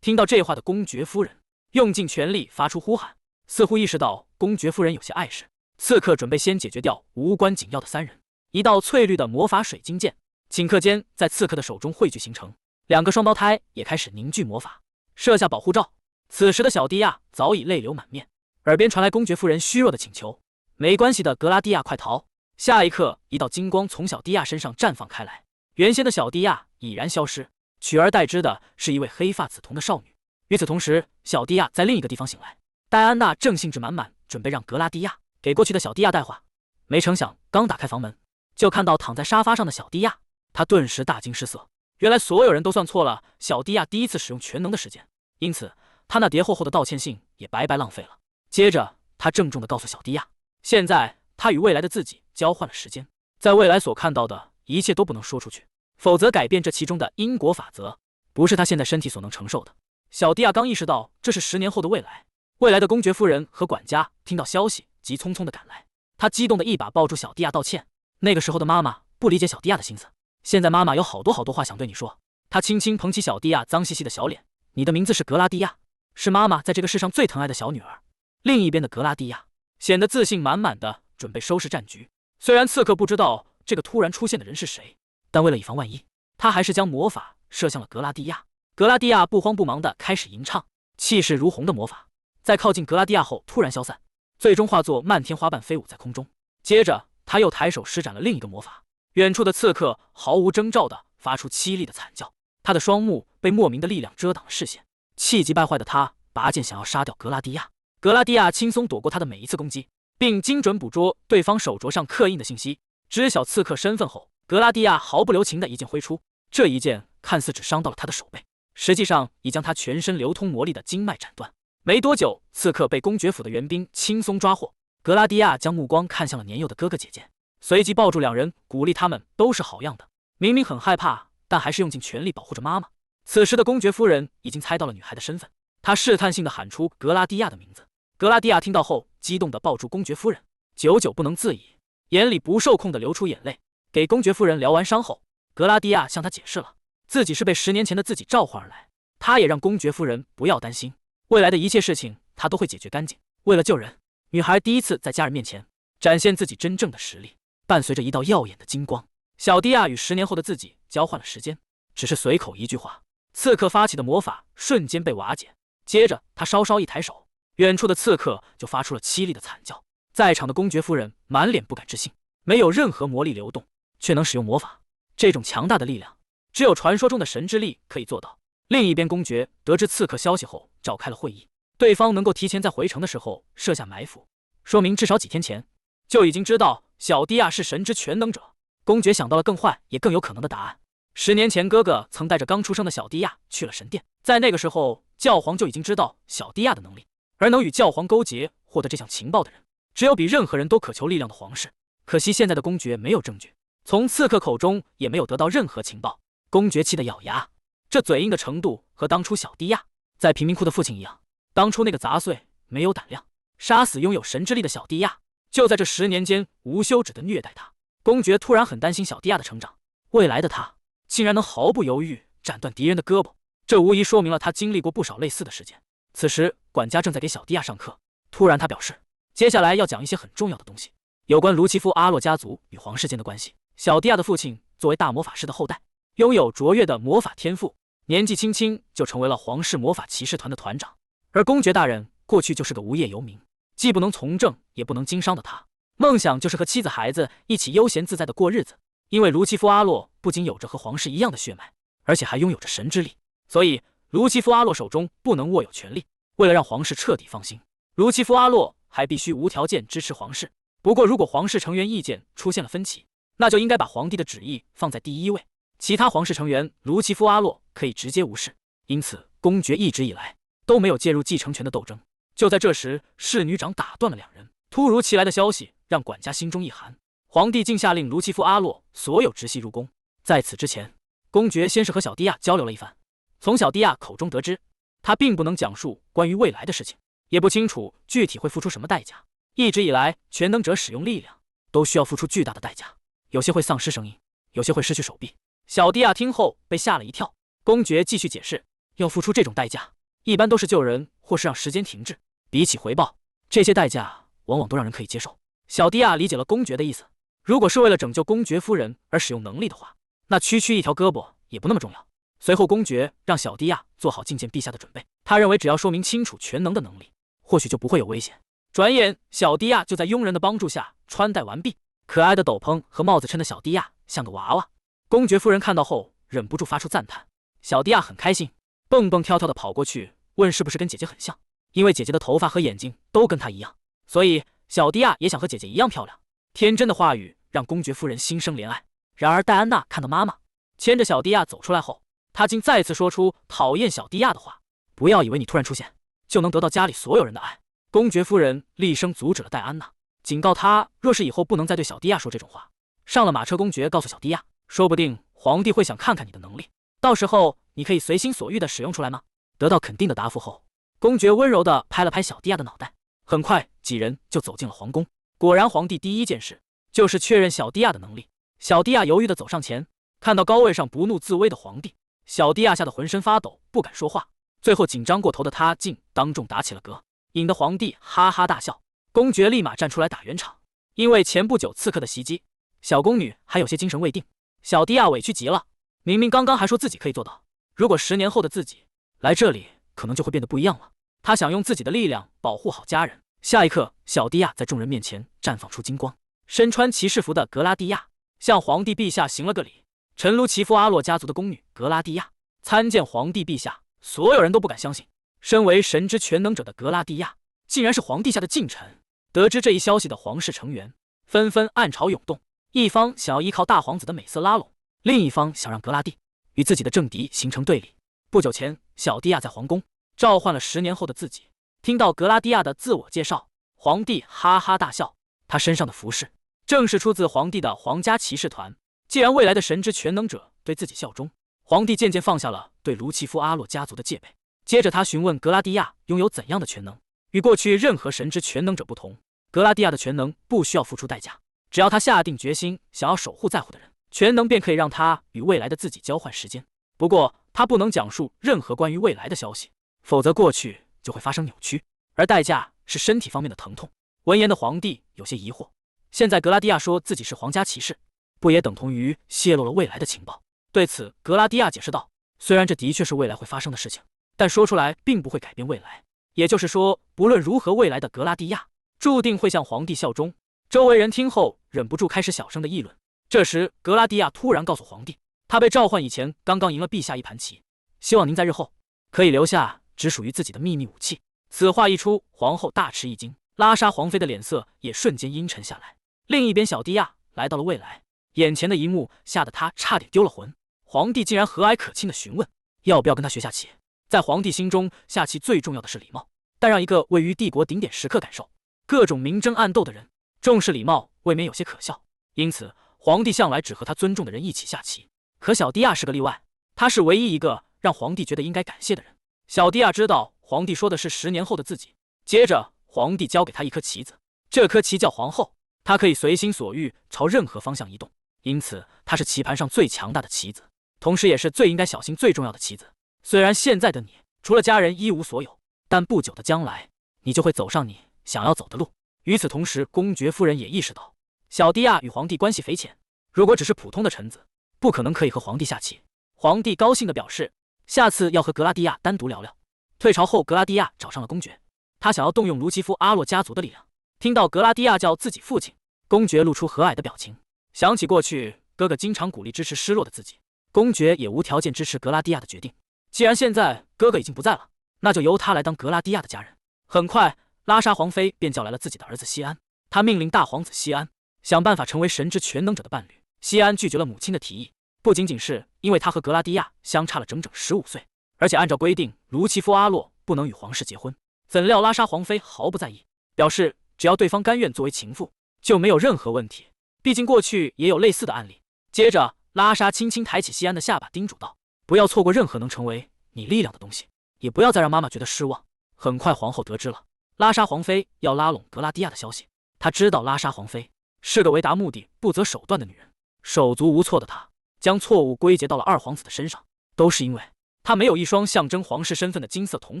听到这话的公爵夫人用尽全力发出呼喊，似乎意识到公爵夫人有些碍事。刺客准备先解决掉无关紧要的3人。一道翠绿的魔法水晶剑顷刻间在刺客的手中汇聚形成，2个双胞胎也开始凝聚魔法，设下保护罩。此时的小迪亚早已泪流满面，耳边传来公爵夫人虚弱的请求：“没关系的，格拉蒂亚，快逃！”下一刻，一道金光从小迪亚身上绽放开来，原先的小迪亚已然消失，取而代之的是一位黑发紫瞳的少女。与此同时，小迪亚在另一个地方醒来，戴安娜正兴致满满，准备让格拉蒂亚给过去的小迪亚带话。没成想，刚打开房门，就看到躺在沙发上的小迪亚，他顿时大惊失色。原来所有人都算错了小迪亚第一次使用全能的时间，因此他那叠厚厚的道歉信也白白浪费了。接着，他郑重地告诉小迪亚，现在他与未来的自己交换了时间，在未来所看到的一切都不能说出去，否则改变这其中的因果法则，不是他现在身体所能承受的。小迪亚刚意识到这是10年后的未来，未来的公爵夫人和管家听到消息，急匆匆地赶来。他激动地一把抱住小迪亚道歉。那个时候的妈妈不理解小迪亚的心思，现在妈妈有好多话想对你说。他轻轻捧起小迪亚脏兮兮的小脸，你的名字是格拉蒂亚，是妈妈在这个世上最疼爱的小女儿。另一边的格拉蒂亚显得自信满满的，准备收拾战局。虽然刺客不知道这个突然出现的人是谁，但为了以防万一，他还是将魔法射向了格拉蒂亚。格拉蒂亚不慌不忙地开始吟唱，气势如虹的魔法在靠近格拉蒂亚后突然消散，最终化作漫天花瓣飞舞在空中。接着他又抬手施展了另一个魔法，远处的刺客毫无征兆地发出凄厉的惨叫，他的双目被莫名的力量遮挡了视线。气急败坏的他拔剑想要杀掉格拉蒂亚，格拉蒂亚轻松躲过他的每一次攻击，并精准捕捉对方手镯上刻印的信息。知晓刺客身份后，格拉蒂亚毫不留情地一剑挥出，这一剑看似只伤到了他的手背，实际上已将他全身流通魔力的经脉斩断。没多久，刺客被公爵府的援兵轻松抓获。格拉蒂亚将目光看向了年幼的哥哥姐姐，随即抱住2人，鼓励他们都是好样的。明明很害怕，但还是用尽全力保护着妈妈。此时的公爵夫人已经猜到了女孩的身份，她试探性地喊出格拉蒂亚的名字。格拉蒂亚听到后，激动地抱住公爵夫人，久久不能自已，眼里不受控地流出眼泪。给公爵夫人疗完伤后，格拉蒂亚向她解释了自己是被10年前的自己召唤而来，她也让公爵夫人不要担心，未来的一切事情她都会解决干净。为了救人，女孩第一次在家人面前展现自己真正的实力，伴随着一道耀眼的金光。小迪亚与10年后的自己交换了时间，只是随口一句话，刺客发起的魔法瞬间被瓦解。接着他稍稍一抬手，远处的刺客就发出了凄厉的惨叫。在场的公爵夫人满脸不敢置信，没有任何魔力流动，却能使用魔法，这种强大的力量只有传说中的神之力可以做到。另一边，公爵得知刺客消息后召开了会议，对方能够提前在回城的时候设下埋伏，说明至少几天前就已经知道小迪亚是神之全能者。公爵想到了更坏也更有可能的答案。10年前，哥哥曾带着刚出生的小迪亚去了神殿，在那个时候，教皇就已经知道小迪亚的能力，而能与教皇勾结获得这项情报的人，只有比任何人都渴求力量的皇室。可惜现在的公爵没有证据，从刺客口中也没有得到任何情报。公爵气得咬牙，这嘴硬的程度和当初小迪亚在贫民窟的父亲一样。当初那个杂碎没有胆量杀死拥有神之力的小迪亚，就在这10年间无休止的虐待他。公爵突然很担心小迪亚的成长，未来的他竟然能毫不犹豫斩断敌人的胳膊，这无疑说明了他经历过不少类似的事件。此时管家正在给小迪亚上课，突然他表示接下来要讲一些很重要的东西，有关卢奇夫阿洛家族与皇室间的关系。小迪亚的父亲作为大魔法师的后代，拥有卓越的魔法天赋，年纪轻轻就成为了皇室魔法骑士团的团长。而公爵大人过去就是个无业游民，既不能从政也不能经商的他，梦想就是和妻子孩子一起悠闲自在的过日子。因为卢奇夫阿洛不仅有着和皇室一样的血脉，而且还拥有着神之力，所以卢奇夫阿洛手中不能握有权力。为了让皇室彻底放心，卢奇夫阿洛还必须无条件支持皇室。不过如果皇室成员意见出现了分歧，那就应该把皇帝的旨意放在第一位，其他皇室成员卢奇夫阿洛可以直接无视。因此公爵一直以来都没有介入继承权的斗争。就在这时，侍女长打断了2人。突如其来的消息让管家心中一寒，皇帝竟下令卢奇夫阿洛所有直系入宫。在此之前，公爵先是和小迪亚交流了一番，从小迪亚口中得知，他并不能讲述关于未来的事情，也不清楚具体会付出什么代价。一直以来，全能者使用力量都需要付出巨大的代价，有些会丧失声音，有些会失去手臂。小迪亚听后被吓了一跳，公爵继续解释，要付出这种代价，一般都是救人或是让时间停滞。比起回报，这些代价往往都让人可以接受。小迪亚理解了公爵的意思，如果是为了拯救公爵夫人而使用能力的话，那区区一条胳膊也不那么重要。随后，公爵让小迪亚做好觐见陛下的准备。他认为只要说明清楚全能的能力，或许就不会有危险。转眼，小迪亚就在佣人的帮助下穿戴完毕，可爱的斗篷和帽子衬的小迪亚像个娃娃。公爵夫人看到后忍不住发出赞叹。小迪亚很开心，蹦蹦跳跳的跑过去问是不是跟姐姐很像，因为姐姐的头发和眼睛都跟她一样，所以小迪亚也想和姐姐一样漂亮。天真的话语让公爵夫人心生怜爱。然而戴安娜看到妈妈牵着小迪亚走出来后，她竟再次说出讨厌小迪亚的话。不要以为你突然出现就能得到家里所有人的爱。公爵夫人厉声阻止了戴安娜，警告她若是以后不能再对小迪亚说这种话。上了马车，公爵告诉小迪亚，说不定皇帝会想看看你的能力，到时候你可以随心所欲地使用出来吗？得到肯定的答复后，公爵温柔地拍了拍小迪亚的脑袋。很快几人就走进了皇宫。果然皇帝第一件事就是确认小迪亚的能力。小迪亚犹豫地走上前，看到高位上不怒自威的皇帝，小迪亚吓得浑身发抖，不敢说话。最后紧张过头的他竟当众打起了嗝，引得皇帝哈哈大笑。公爵立马站出来打圆场，因为前不久刺客的袭击，小宫女还有些精神未定。小迪亚委屈极了，明明刚刚还说自己可以做到，如果10年后的自己来这里，可能就会变得不一样了。他想用自己的力量保护好家人。下一刻，小迪亚在众人面前绽放出金光，身穿骑士服的格拉蒂亚向皇帝陛下行了个礼。陈卢奇夫阿洛家族的宫女格拉蒂亚参见皇帝陛下。所有人都不敢相信，身为神之全能者的格拉蒂亚竟然是皇帝下的近臣。得知这一消息的皇室成员纷纷暗潮涌动，一方想要依靠大皇子的美色拉拢，另一方想让格拉蒂与自己的政敌形成对立。不久前，小迪亚在皇宫召唤了10年后的自己，听到格拉蒂亚的自我介绍，皇帝哈哈大笑。他身上的服饰正是出自皇帝的皇家骑士团。既然未来的神之全能者对自己效忠，皇帝渐渐放下了对卢奇夫阿洛家族的戒备。接着他询问格拉蒂亚拥有怎样的全能。与过去任何神之全能者不同，格拉蒂亚的全能不需要付出代价，只要他下定决心想要守护在乎的人，全能便可以让他与未来的自己交换时间。不过他不能讲述任何关于未来的消息，否则过去就会发生扭曲，而代价是身体方面的疼痛。闻言的皇帝有些疑惑，现在格拉蒂亚说自己是皇家骑士，不也等同于泄露了未来的情报？对此，格拉蒂亚解释道，虽然这的确是未来会发生的事情，但说出来并不会改变未来。也就是说，不论如何，未来的格拉蒂亚注定会向皇帝效忠。周围人听后忍不住开始小声的议论。这时，格拉蒂亚突然告诉皇帝，他被召唤以前刚刚赢了陛下一盘棋，希望您在日后可以留下只属于自己的秘密武器。此话一出，皇后大吃一惊，拉莎皇妃的脸色也瞬间阴沉下来。另一边，小迪亚来到了未来，眼前的一幕吓得他差点丢了魂。皇帝竟然和蔼可亲的询问要不要跟他学下棋。在皇帝心中，下棋最重要的是礼貌，但让一个位于帝国顶点时刻感受各种明争暗斗的人重视礼貌，未免有些可笑。因此，皇帝向来只和他尊重的人一起下棋。可小迪亚是个例外，他是唯一一个让皇帝觉得应该感谢的人。小迪亚知道皇帝说的是10年后的自己。接着，皇帝交给他一颗棋子，这颗棋叫皇后，他可以随心所欲朝任何方向移动，因此他是棋盘上最强大的棋子，同时也是最应该小心最重要的棋子。虽然现在的你除了家人一无所有，但不久的将来你就会走上你想要走的路。与此同时，公爵夫人也意识到小迪亚与皇帝关系匪浅，如果只是普通的臣子，不可能可以和皇帝下棋。皇帝高兴地表示，下次要和格拉蒂亚单独聊聊。退朝后，格拉蒂亚找上了公爵，他想要动用卢奇夫阿洛家族的力量。听到格拉蒂亚叫自己父亲，公爵露出和蔼的表情，想起过去哥哥经常鼓励支持失落的自己，公爵也无条件支持格拉蒂亚的决定。既然现在哥哥已经不在了，那就由他来当格拉蒂亚的家人。很快，拉莎皇妃便叫来了自己的儿子西安，他命令大皇子西安想办法成为神之全能者的伴侣。西安拒绝了母亲的提议，不仅仅是因为他和格拉蒂亚相差了整整15岁，而且按照规定，卢奇夫阿洛不能与皇室结婚。怎料拉莎皇妃毫不在意，表示只要对方甘愿作为情妇，就没有任何问题。毕竟过去也有类似的案例。接着，拉莎轻轻抬起西安的下巴，叮嘱道：“不要错过任何能成为你力量的东西，也不要再让妈妈觉得失望。”很快，皇后得知了拉莎皇妃要拉拢格拉蒂亚的消息。她知道拉莎皇妃是个为达目的不择手段的女人，手足无措的她将错误归结到了二皇子的身上，都是因为他没有一双象征皇室身份的金色瞳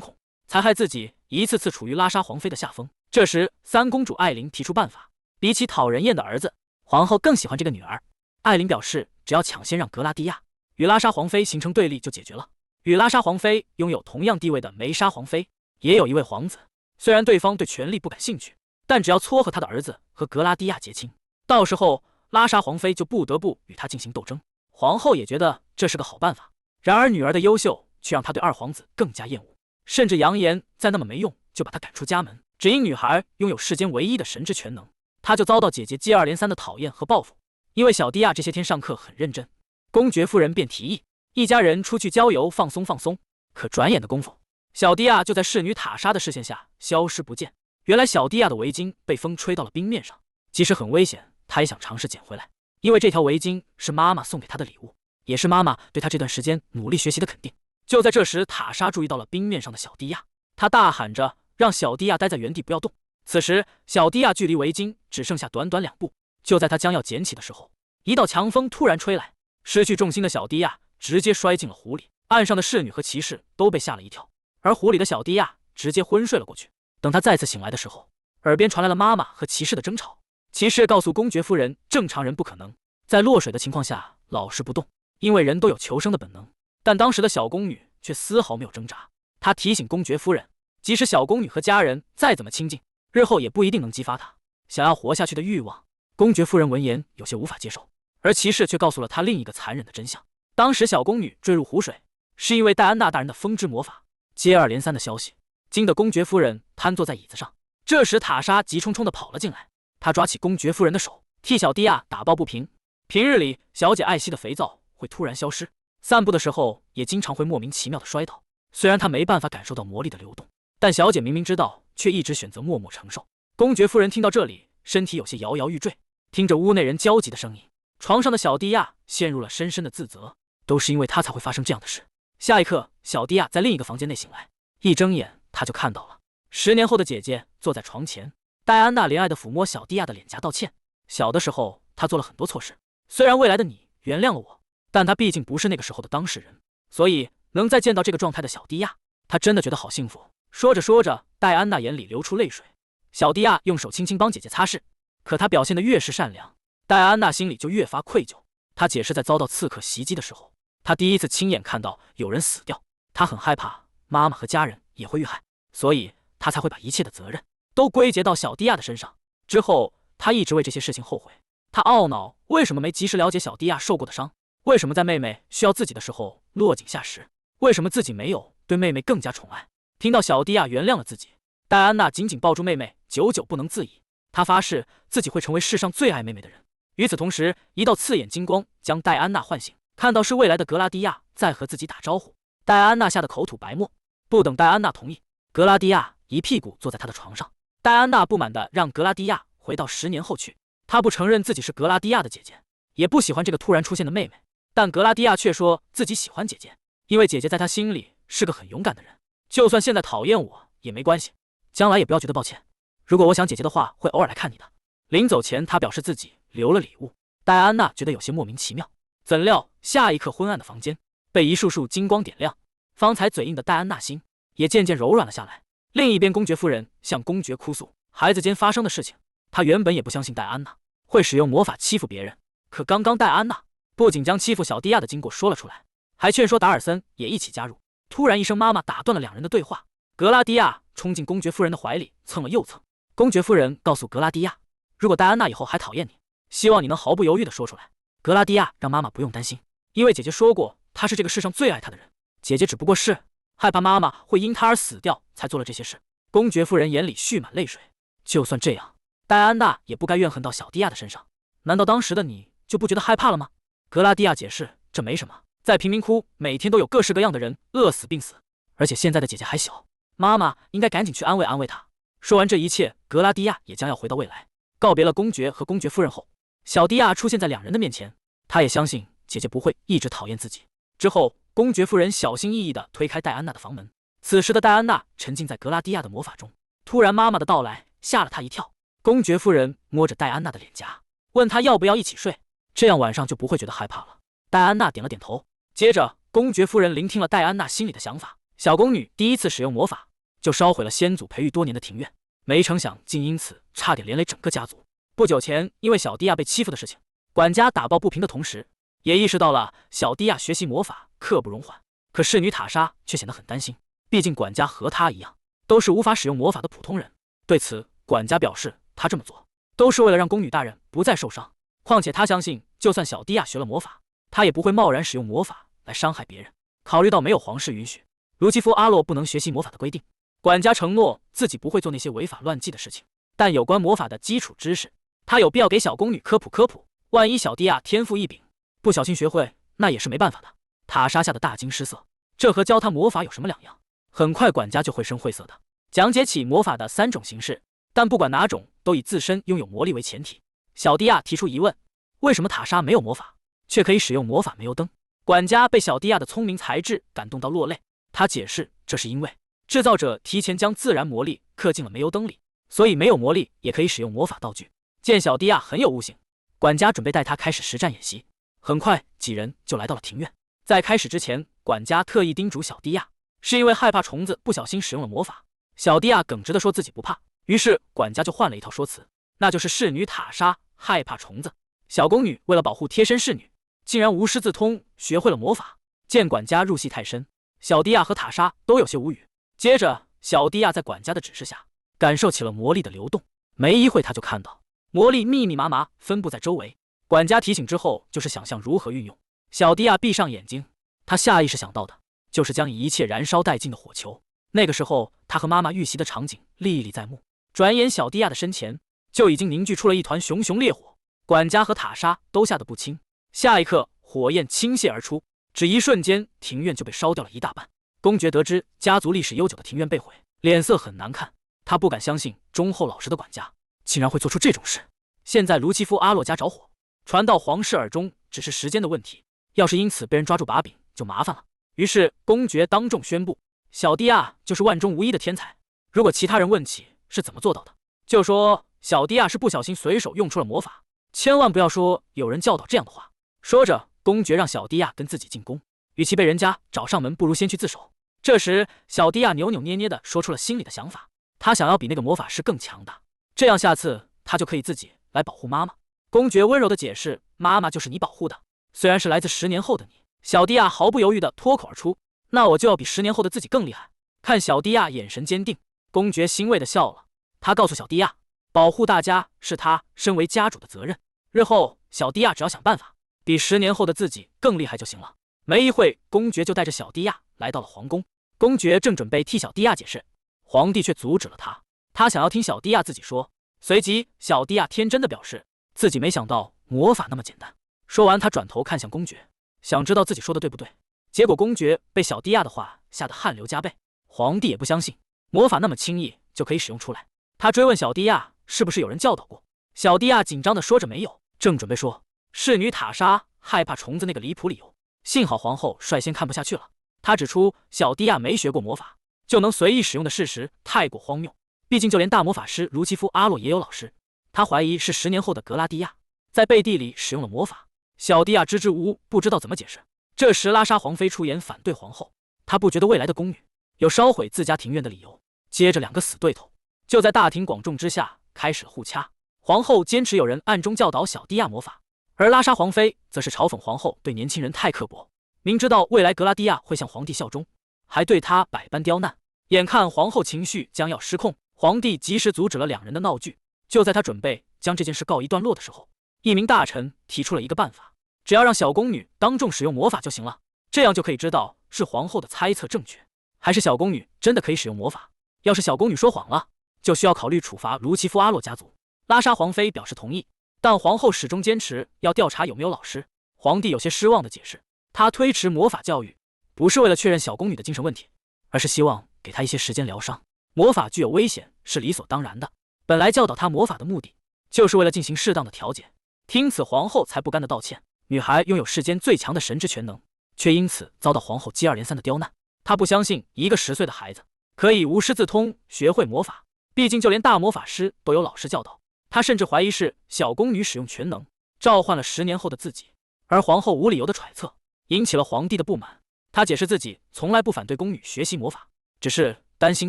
孔，才害自己一次次处于拉莎皇妃的下风。这时，三公主艾琳提出办法，比起讨人厌的儿子，皇后更喜欢这个女儿。艾琳表示，只要抢先让格拉蒂亚与拉莎皇妃形成对立就解决了。与拉莎皇妃拥有同样地位的梅莎皇妃也有一位皇子，虽然对方对权力不感兴趣，但只要撮合他的儿子和格拉蒂亚结亲，到时候拉莎皇妃就不得不与他进行斗争。皇后也觉得这是个好办法，然而女儿的优秀却让她对二皇子更加厌恶，甚至扬言再那么没用就把她赶出家门。只因女孩拥有世间唯一的神之全能，她就遭到姐姐接二连三的讨厌和报复。因为小迪亚这些天上课很认真，公爵夫人便提议一家人出去郊游放松放松。可转眼的功夫，小迪亚就在侍女塔莎的视线下消失不见。原来小迪亚的围巾被风吹到了冰面上，即使很危险，她也想尝试捡回来，因为这条围巾是妈妈送给她的礼物，也是妈妈对她这段时间努力学习的肯定。就在这时，塔莎注意到了冰面上的小迪亚，她大喊着让小迪亚待在原地不要动。此时，小迪亚距离围巾只剩下短短2步。就在她将要捡起的时候，一道强风突然吹来，失去重心的小迪亚直接摔进了湖里。岸上的侍女和骑士都被吓了一跳，而湖里的小迪亚直接昏睡了过去。等他再次醒来的时候，耳边传来了妈妈和骑士的争吵。骑士告诉公爵夫人，正常人不可能在落水的情况下老实不动，因为人都有求生的本能。但当时的小宫女却丝毫没有挣扎。她提醒公爵夫人，即使小宫女和家人再怎么亲近，日后也不一定能激发她想要活下去的欲望。公爵夫人闻言有些无法接受，而骑士却告诉了她另一个残忍的真相：当时小宫女坠入湖水，是因为戴安娜大人的风之魔法。接二连三的消息惊得公爵夫人瘫坐在椅子上。这时塔莎急冲冲地跑了进来，她抓起公爵夫人的手，替小迪亚打抱不平。平日里，小姐爱惜的肥皂会突然消失，散步的时候也经常会莫名其妙的摔倒。虽然她没办法感受到魔力的流动，但小姐明明知道，却一直选择默默承受。公爵夫人听到这里，身体有些摇摇欲坠，听着屋内人焦急的声音，床上的小迪亚陷入了深深的自责，都是因为她才会发生这样的事。下一刻，小迪亚在另一个房间内醒来，一睁眼，她就看到了10年后的姐姐坐在床前。戴安娜怜爱地抚摸小迪亚的脸颊道歉：小的时候她做了很多错事，虽然未来的你原谅了我，但她毕竟不是那个时候的当事人，所以能再见到这个状态的小迪亚，她真的觉得好幸福。说着说着，戴安娜眼里流出泪水。小迪亚用手轻轻帮姐姐擦拭，可她表现得越是善良，戴安娜心里就越发愧疚。她解释，在遭到刺客袭击的时候，她第一次亲眼看到有人死掉，她很害怕妈妈和家人也会遇害，所以她才会把一切的责任都归结到小迪亚的身上。之后，她一直为这些事情后悔。她懊恼为什么没及时了解小迪亚受过的伤，为什么在妹妹需要自己的时候落井下石，为什么自己没有对妹妹更加宠爱。听到小迪亚原谅了自己，戴安娜紧紧抱住妹妹，久久不能自已。她发誓自己会成为世上最爱妹妹的人。与此同时，一道刺眼金光将戴安娜唤醒，看到是未来的格拉蒂亚在和自己打招呼。戴安娜吓得口吐白沫。不等戴安娜同意，格拉蒂亚一屁股坐在她的床上。戴安娜不满地让格拉蒂亚回到10年后去。她不承认自己是格拉蒂亚的姐姐，也不喜欢这个突然出现的妹妹，但格拉蒂亚却说自己喜欢姐姐，因为姐姐在她心里是个很勇敢的人。就算现在讨厌我也没关系，将来也不要觉得抱歉。如果我想姐姐的话，会偶尔来看你的。临走前，她表示自己留了礼物。戴安娜觉得有些莫名其妙，怎料下一刻，昏暗的房间被一束束金光点亮，方才嘴硬的戴安娜心也渐渐柔软了下来。另一边，公爵夫人向公爵哭诉孩子间发生的事情。她原本也不相信戴安娜会使用魔法欺负别人，可刚刚戴安娜不仅将欺负小迪亚的经过说了出来，还劝说达尔森也一起加入。突然一声妈妈打断了两人的对话，格拉蒂亚冲进公爵夫人的怀里，蹭了又蹭。公爵夫人告诉格拉蒂亚，如果戴安娜以后还讨厌你，希望你能毫不犹豫地说出来。格拉蒂亚让妈妈不用担心，因为姐姐说过她是这个世上最爱她的人，姐姐只不过是害怕妈妈会因她而死掉才做了这些事。公爵夫人眼里蓄满泪水，就算这样，戴安娜也不该怨恨到小迪亚的身上。难道当时的你就不觉得害怕了吗？格拉蒂亚解释，这没什么，在贫民窟每天都有各式各样的人饿死病死，而且现在的姐姐还小，妈妈应该赶紧去安慰安慰她。说完这一切，格拉蒂亚也将要回到未来。告别了公爵和公爵夫人后，小迪亚出现在两人的面前。他也相信姐姐不会一直讨厌自己。之后，公爵夫人小心翼翼地推开戴安娜的房门。此时的戴安娜沉浸在格拉蒂亚的魔法中，突然妈妈的到来吓了她一跳。公爵夫人摸着戴安娜的脸颊，问她要不要一起睡，这样晚上就不会觉得害怕了。戴安娜点了点头。接着，公爵夫人聆听了戴安娜心里的想法，小宫女第一次使用魔法，就烧毁了先祖培育多年的庭院，没成想竟因此差点连累整个家族。不久前，因为小迪亚被欺负的事情，管家打抱不平的同时，也意识到了小迪亚学习魔法刻不容缓。可侍女塔莎却显得很担心，毕竟管家和她一样，都是无法使用魔法的普通人。对此，管家表示，他这么做都是为了让宫女大人不再受伤。况且他相信，就算小迪亚学了魔法，他也不会贸然使用魔法来伤害别人。考虑到没有皇室允许，卢基夫阿洛不能学习魔法的规定，管家承诺自己不会做那些违法乱纪的事情。但有关魔法的基础知识，他有必要给小宫女科普科普。万一小迪亚天赋异禀，不小心学会，那也是没办法的。塔莎吓得大惊失色，这和教他魔法有什么两样？很快，管家就绘声绘色的讲解起魔法的3种形式，但不管哪种，都以自身拥有魔力为前提。小迪亚提出疑问：为什么塔莎没有魔法，却可以使用魔法煤油灯？管家被小迪亚的聪明才智感动到落泪，他解释，这是因为制造者提前将自然魔力刻进了煤油灯里，所以没有魔力也可以使用魔法道具。见小迪亚很有悟性，管家准备带他开始实战演习。很快，几人就来到了庭院。在开始之前，管家特意叮嘱小迪亚，是因为害怕虫子不小心使用了魔法。小迪亚耿直地说自己不怕，于是管家就换了一套说辞，那就是侍女塔莎害怕虫子。小宫女为了保护贴身侍女，竟然无师自通学会了魔法。见管家入戏太深，小迪亚和塔莎都有些无语。接着，小迪亚在管家的指示下，感受起了魔力的流动。没一会，他就看到魔力密密麻麻分布在周围。管家提醒之后，就是想象如何运用。小迪亚闭上眼睛，他下意识想到的就是将一切燃烧殆尽的火球。那个时候，他和妈妈遇袭的场景历历在目。转眼，小迪亚的身前就已经凝聚出了一团熊熊烈火。管家和塔莎都吓得不轻。下一刻，火焰倾泻而出，只一瞬间，庭院就被烧掉了一大半。公爵得知家族历史悠久的庭院被毁，脸色很难看。他不敢相信忠厚老实的管家竟然会做出这种事。现在卢基夫阿洛家着火，传到皇室耳中只是时间的问题。要是因此被人抓住把柄，就麻烦了。于是公爵当众宣布，小迪亚就是万中无一的天才。如果其他人问起是怎么做到的，就说小迪亚是不小心随手用出了魔法，千万不要说有人教导这样的话。说着，公爵让小迪亚跟自己进宫，与其被人家找上门，不如先去自首。这时，小迪亚扭扭捏捏地说出了心里的想法，他想要比那个魔法师更强大，这样下次他就可以自己来保护妈妈。公爵温柔地解释，妈妈就是你保护的，虽然是来自10年后的你。小迪亚毫不犹豫地脱口而出，那我就要比10年后的自己更厉害。看小迪亚眼神坚定，公爵欣慰地笑了。他告诉小迪亚，保护大家是他身为家主的责任，日后小迪亚只要想办法比10年后的自己更厉害就行了。没一会，公爵就带着小迪亚来到了皇宫。公爵正准备替小迪亚解释，皇帝却阻止了他，他想要听小迪亚自己说。随即，小迪亚天真的表示自己没想到魔法那么简单。说完，他转头看向公爵，想知道自己说的对不对。结果公爵被小迪亚的话吓得汗流浃背。皇帝也不相信魔法那么轻易就可以使用出来，他追问小迪亚是不是有人教导过。小迪亚紧张地说着没有，正准备说侍女塔莎害怕虫子那个离谱理由，幸好皇后率先看不下去了。他指出小迪亚没学过魔法就能随意使用的事实太过荒谬，毕竟就连大魔法师卢基夫阿洛也有老师。他怀疑是10年后的格拉蒂亚在背地里使用了魔法。小迪亚支支吾吾，不知道怎么解释。这时拉莎皇妃出言反对皇后，她不觉得未来的宫女有烧毁自家庭院的理由。接着，2个死对头就在大庭广众之下开始了互掐。皇后坚持有人暗中教导小迪亚魔法，而拉莎皇妃则是嘲讽皇后对年轻人太刻薄，明知道未来格拉蒂亚会向皇帝效忠，还对他百般刁难。眼看皇后情绪将要失控，皇帝及时阻止了2人的闹剧。就在他准备将这件事告一段落的时候，一名大臣提出了一个办法，只要让小宫女当众使用魔法就行了，这样就可以知道是皇后的猜测正确，还是小宫女真的可以使用魔法。要是小宫女说谎了，就需要考虑处罚卢奇夫阿洛家族。拉莎皇妃表示同意，但皇后始终坚持要调查有没有老师。皇帝有些失望地解释，他推迟魔法教育不是为了确认小宫女的精神问题，而是希望给她一些时间疗伤。魔法具有危险是理所当然的，本来教导她魔法的目的就是为了进行适当的调解。听此，皇后才不甘的道歉。女孩拥有世间最强的神之全能，却因此遭到皇后接二连三的刁难。她不相信一个10岁的孩子可以无师自通学会魔法，毕竟就连大魔法师都有老师教导。她甚至怀疑是小宫女使用全能召唤了10年后的自己，而皇后无理由的揣测引起了皇帝的不满。他解释自己从来不反对宫女学习魔法，只是担心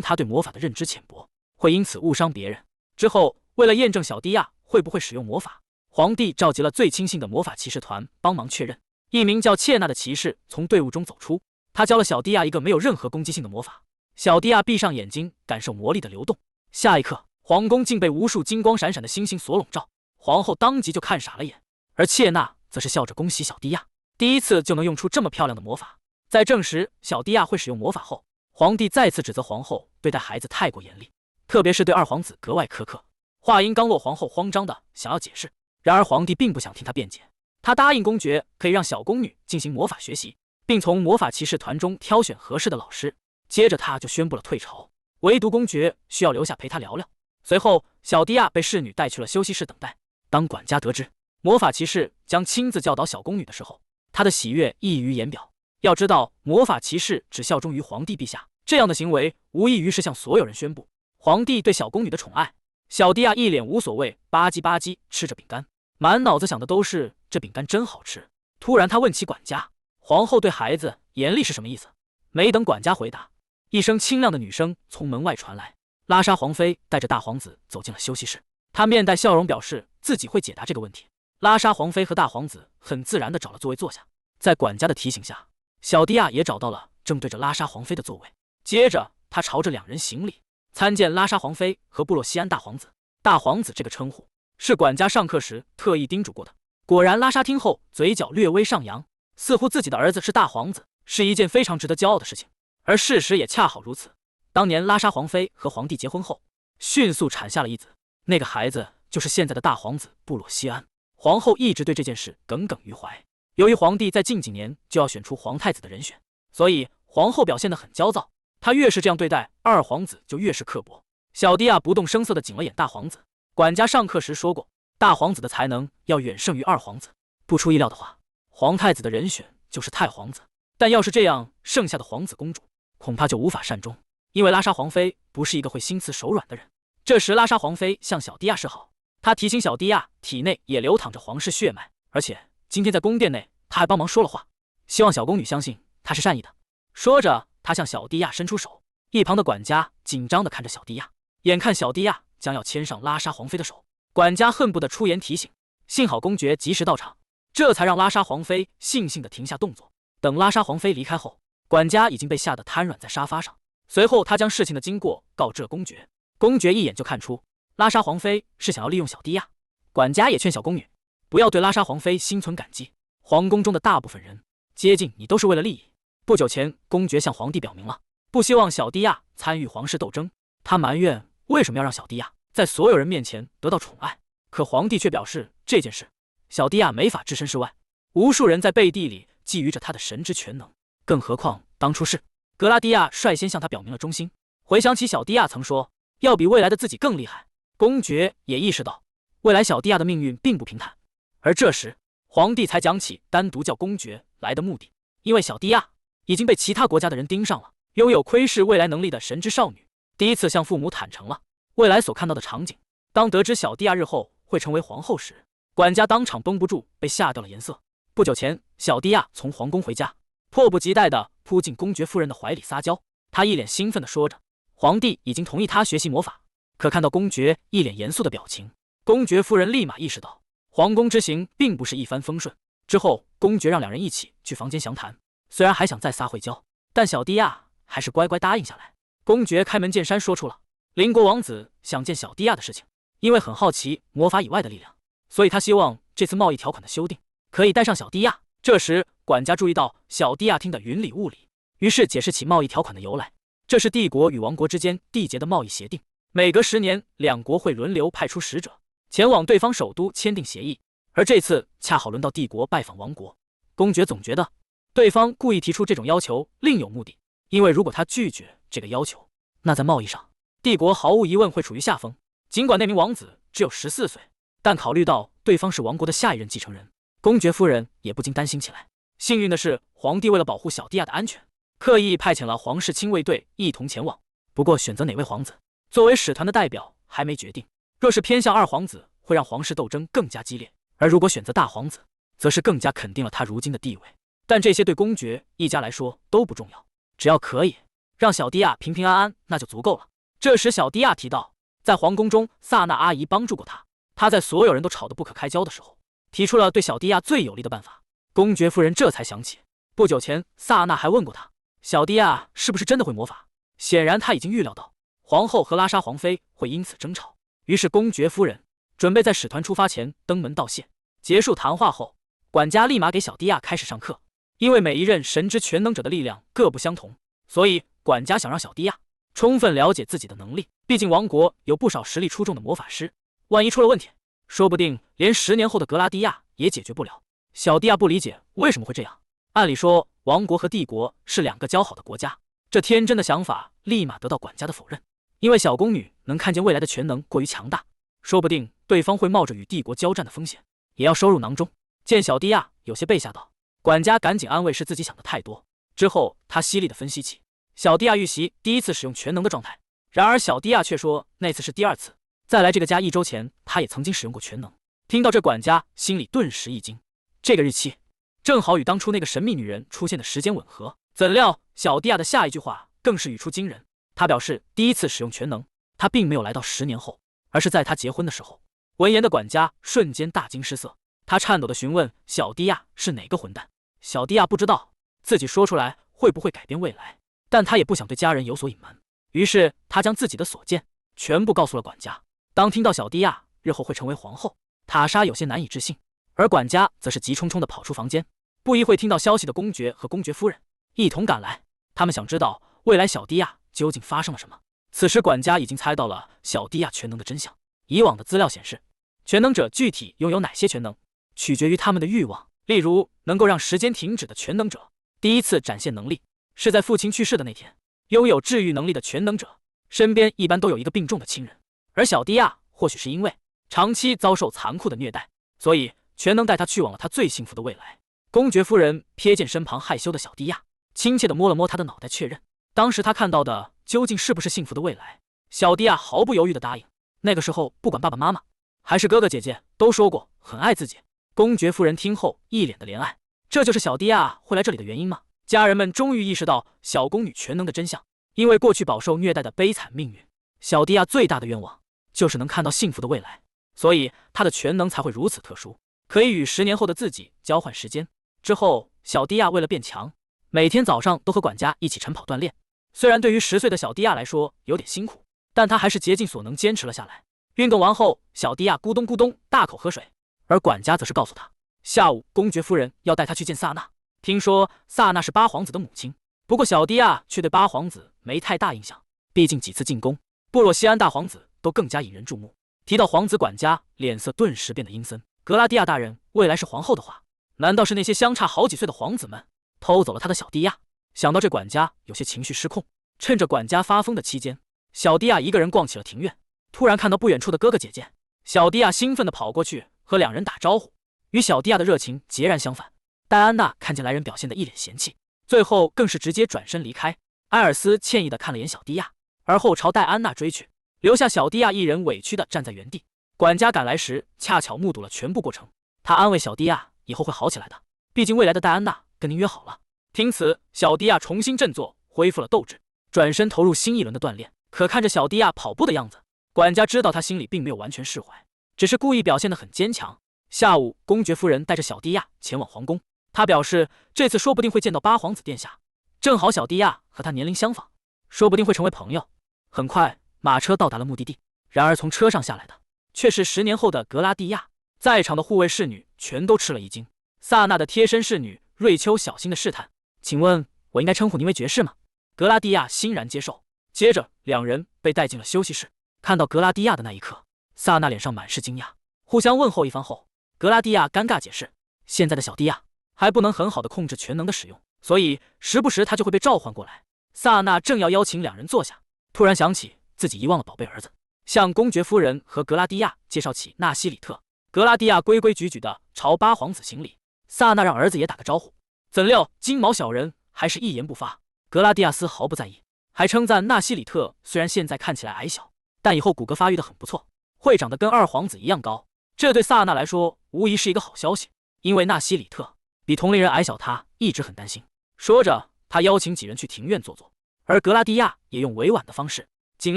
她对魔法的认知浅薄，会因此误伤别人。之后，为了验证小迪亚会不会使用魔法，皇帝召集了最亲信的魔法骑士团帮忙确认。一名叫切娜的骑士从队伍中走出，他教了小迪亚一个没有任何攻击性的魔法。小迪亚闭上眼睛，感受魔力的流动。下一刻，皇宫竟被无数金光闪闪的星星所笼罩，皇后当即就看傻了眼，而切娜则是笑着恭喜小迪亚，第一次就能用出这么漂亮的魔法。在证实小迪亚会使用魔法后，皇帝再次指责皇后对待孩子太过严厉，特别是对二皇子格外苛刻。话音刚落，皇后慌张的想要解释，然而皇帝并不想听她辩解。他答应公爵可以让小宫女进行魔法学习，并从魔法骑士团中挑选合适的老师。接着他就宣布了退朝，唯独公爵需要留下陪他聊聊。随后，小迪亚被侍女带去了休息室等待。当管家得知魔法骑士将亲自教导小宫女的时候，他的喜悦溢于言表。要知道，魔法骑士只效忠于皇帝陛下，这样的行为无异于是向所有人宣布皇帝对小宫女的宠爱。小迪亚一脸无所谓，吧唧吧唧吃着饼干，满脑子想的都是这饼干真好吃。突然，他问起管家：“皇后对孩子严厉是什么意思？”没等管家回答，一声清亮的女声从门外传来。拉莎皇妃带着大皇子走进了休息室，她面带笑容，表示自己会解答这个问题。拉莎皇妃和大皇子很自然地找了座位坐下。在管家的提醒下，小迪亚也找到了正对着拉莎皇妃的座位。接着，他朝着两人行礼，参见拉莎皇妃和布洛西安大皇子。大皇子这个称呼是管家上课时特意叮嘱过的。果然，拉莎听后嘴角略微上扬，似乎自己的儿子是大皇子，是一件非常值得骄傲的事情。而事实也恰好如此。当年拉莎皇妃和皇帝结婚后，迅速产下了一子，那个孩子就是现在的大皇子布洛西安。皇后一直对这件事耿耿于怀。由于皇帝在近几年就要选出皇太子的人选，所以皇后表现得很焦躁。她越是这样对待二皇子，就越是刻薄。小迪亚不动声色地紧了眼大皇子。管家上课时说过，大皇子的才能要远胜于二皇子。不出意料的话，皇太子的人选就是太皇子。但要是这样，剩下的皇子公主恐怕就无法善终，因为拉莎皇妃不是一个会心慈手软的人。这时，拉莎皇妃向小迪亚示好，她提醒小迪亚体内也流淌着皇室血脉，而且今天在宫殿内她还帮忙说了话，希望小宫女相信她是善意的。说着，她向小迪亚伸出手。一旁的管家紧张地看着小迪亚，眼看小迪亚将要牵上拉莎皇妃的手，管家恨不得出言提醒。幸好公爵及时到场，这才让拉莎皇妃悻悻地停下动作。等拉莎皇妃离开后，管家已经被吓得瘫软在沙发上。随后，他将事情的经过告知了公爵。公爵一眼就看出拉莎皇妃是想要利用小迪亚。管家也劝小宫女不要对拉莎皇妃心存感激，皇宫中的大部分人接近你都是为了利益。不久前，公爵向皇帝表明了不希望小迪亚参与皇室斗争。他埋怨为什么要让小迪亚在所有人面前得到宠爱，可皇帝却表示这件事小迪亚没法置身事外，无数人在背地里觊觎着他的神之全能，更何况当初是格拉迪亚率先向他表明了忠心。回想起小迪亚曾说要比未来的自己更厉害，公爵也意识到未来小迪亚的命运并不平坦。而这时，皇帝才讲起单独叫公爵来的目的，因为小迪亚已经被其他国家的人盯上了，拥有窥视未来能力的神之少女，第一次向父母坦诚了未来所看到的场景。当得知小迪亚日后会成为皇后时，管家当场绷不住，被吓掉了颜色。不久前，小迪亚从皇宫回家，迫不及待地扑进公爵夫人的怀里撒娇。他一脸兴奋地说着，皇帝已经同意他学习魔法。可看到公爵一脸严肃的表情，公爵夫人立马意识到皇宫之行并不是一帆风顺。之后，公爵让两人一起去房间详谈，虽然还想再撒会娇，但小迪亚还是乖乖答应下来。公爵开门见山说出了邻国王子想见小迪亚的事情，因为很好奇魔法以外的力量，所以他希望这次贸易条款的修订可以带上小迪亚。这时，管家注意到小迪亚听得云里雾里，于是解释起贸易条款的由来。这是帝国与王国之间缔结的贸易协定，每隔10年，两国会轮流派出使者前往对方首都签订协议，而这次恰好轮到帝国拜访王国。公爵总觉得对方故意提出这种要求另有目的，因为如果他拒绝这个要求，那在贸易上帝国毫无疑问会处于下风。尽管那名王子只有14岁，但考虑到对方是王国的下一任继承人，公爵夫人也不禁担心起来。幸运的是，皇帝为了保护小迪亚的安全，刻意派遣了皇室亲卫队一同前往。不过选择哪位皇子作为使团的代表还没决定，若是偏向二皇子，会让皇室斗争更加激烈，而如果选择大皇子，则是更加肯定了他如今的地位。但这些对公爵一家来说都不重要，只要可以让小迪亚平平安安，那就足够了。这时，小迪亚提到，在皇宫中，萨娜阿姨帮助过他。他在所有人都吵得不可开交的时候，提出了对小迪亚最有利的办法。公爵夫人这才想起，不久前萨娜还问过他，小迪亚是不是真的会魔法。显然，他已经预料到皇后和拉莎皇妃会因此争吵。于是，公爵夫人准备在使团出发前登门道谢。结束谈话后，管家立马给小迪亚开始上课。因为每一任神之全能者的力量各不相同，所以管家想让小迪亚充分了解自己的能力。毕竟王国有不少实力出众的魔法师，万一出了问题，说不定连10年后的格拉迪亚也解决不了。小迪亚不理解为什么会这样。按理说，王国和帝国是2个交好的国家，这天真的想法立马得到管家的否认。因为小宫女能看见未来的全能过于强大，说不定对方会冒着与帝国交战的风险，也要收入囊中。见小迪亚有些被吓到，管家赶紧安慰是自己想的太多。之后他犀利地分析起小迪亚遇袭第一次使用全能的状态，然而小迪亚却说那次是第2次。在来这个家1周前，他也曾经使用过全能。听到这，管家心里顿时一惊，这个日期正好与当初那个神秘女人出现的时间吻合。怎料小迪亚的下一句话更是语出惊人，他表示第1次使用全能，他并没有来到10年后，而是在他结婚的时候。闻言的管家瞬间大惊失色，他颤抖地询问小迪亚是哪个混蛋。小迪亚不知道自己说出来会不会改变未来，但他也不想对家人有所隐瞒，于是他将自己的所见全部告诉了管家。当听到小迪亚日后会成为皇后，塔莎有些难以置信，而管家则是急冲冲地跑出房间。不一会，听到消息的公爵和公爵夫人一同赶来，他们想知道未来小迪亚究竟发生了什么。此时管家已经猜到了小迪亚全能的真相。以往的资料显示，全能者具体拥有哪些全能，取决于他们的欲望。例如，能够让时间停止的全能者，第1次展现能力是在父亲去世的那天。拥有治愈能力的全能者，身边一般都有一个病重的亲人。而小迪亚或许是因为长期遭受残酷的虐待，所以全能带他去往了他最幸福的未来。公爵夫人瞥见身旁害羞的小迪亚，亲切地摸了摸他的脑袋，确认当时他看到的究竟是不是幸福的未来。小迪亚毫不犹豫地答应。那个时候，不管爸爸妈妈还是哥哥姐姐，都说过很爱自己。公爵夫人听后一脸的怜爱，这就是小迪亚会来这里的原因吗？家人们终于意识到小宫女全能的真相。因为过去饱受虐待的悲惨命运，小迪亚最大的愿望就是能看到幸福的未来，所以她的全能才会如此特殊，可以与10年后的自己交换时间。之后，小迪亚为了变强，每天早上都和管家一起晨跑锻炼。虽然对于10岁的小迪亚来说有点辛苦，但她还是竭尽所能坚持了下来。运动完后，小迪亚咕咚咕咚大口喝水，而管家则是告诉他，下午公爵夫人要带他去见萨娜。听说萨娜是八皇子的母亲，不过小迪亚却对八皇子没太大印象，毕竟几次进宫，布洛西安大皇子都更加引人注目。提到皇子，管家脸色顿时变得阴森。格拉蒂亚大人未来是皇后的话，难道是那些相差好几岁的皇子们偷走了他的小迪亚？想到这，管家有些情绪失控。趁着管家发疯的期间，小迪亚一个人逛起了庭院。突然看到不远处的哥哥姐姐，小迪亚兴奋地跑过去和2人打招呼。与小迪亚的热情截然相反，戴安娜看见来人表现得一脸嫌弃，最后更是直接转身离开。埃尔斯歉意地看了眼小迪亚，而后朝戴安娜追去，留下小迪亚一人委屈地站在原地。管家赶来时恰巧目睹了全部过程，他安慰小迪亚以后会好起来的，毕竟未来的戴安娜跟您约好了。听此，小迪亚重新振作，恢复了斗志，转身投入新一轮的锻炼。可看着小迪亚跑步的样子，管家知道他心里并没有完全释怀，只是故意表现得很坚强。下午，公爵夫人带着小迪亚前往皇宫，他表示这次说不定会见到八皇子殿下，正好小迪亚和他年龄相仿，说不定会成为朋友。很快，马车到达了目的地，然而从车上下来的却是10年后的格拉蒂亚。在场的护卫侍女全都吃了一惊。萨娜的贴身侍女瑞秋小心地试探：“请问我应该称呼您为爵士吗？”格拉蒂亚欣然接受。接着，2人被带进了休息室。看到格拉蒂亚的那一刻，萨娜脸上满是惊讶。互相问候一番后，格拉蒂亚尴尬解释：“现在的小迪亚还不能很好的控制全能的使用，所以时不时他就会被召唤过来。”萨娜正要邀请2人坐下，突然想起自己遗忘了宝贝儿子，向公爵夫人和格拉蒂亚介绍起纳西里特。格拉蒂亚规规矩矩地朝八皇子行礼，萨娜让儿子也打个招呼。怎料金毛小人还是一言不发。格拉蒂亚丝毫不在意，还称赞纳西里特虽然现在看起来矮小，但以后骨骼发育得很不错，会长得跟2皇子一样高。这对萨娜来说无疑是一个好消息，因为纳西里特比同龄人矮小，他一直很担心。说着，他邀请几人去庭院坐坐，而格拉蒂亚也用委婉的方式，尽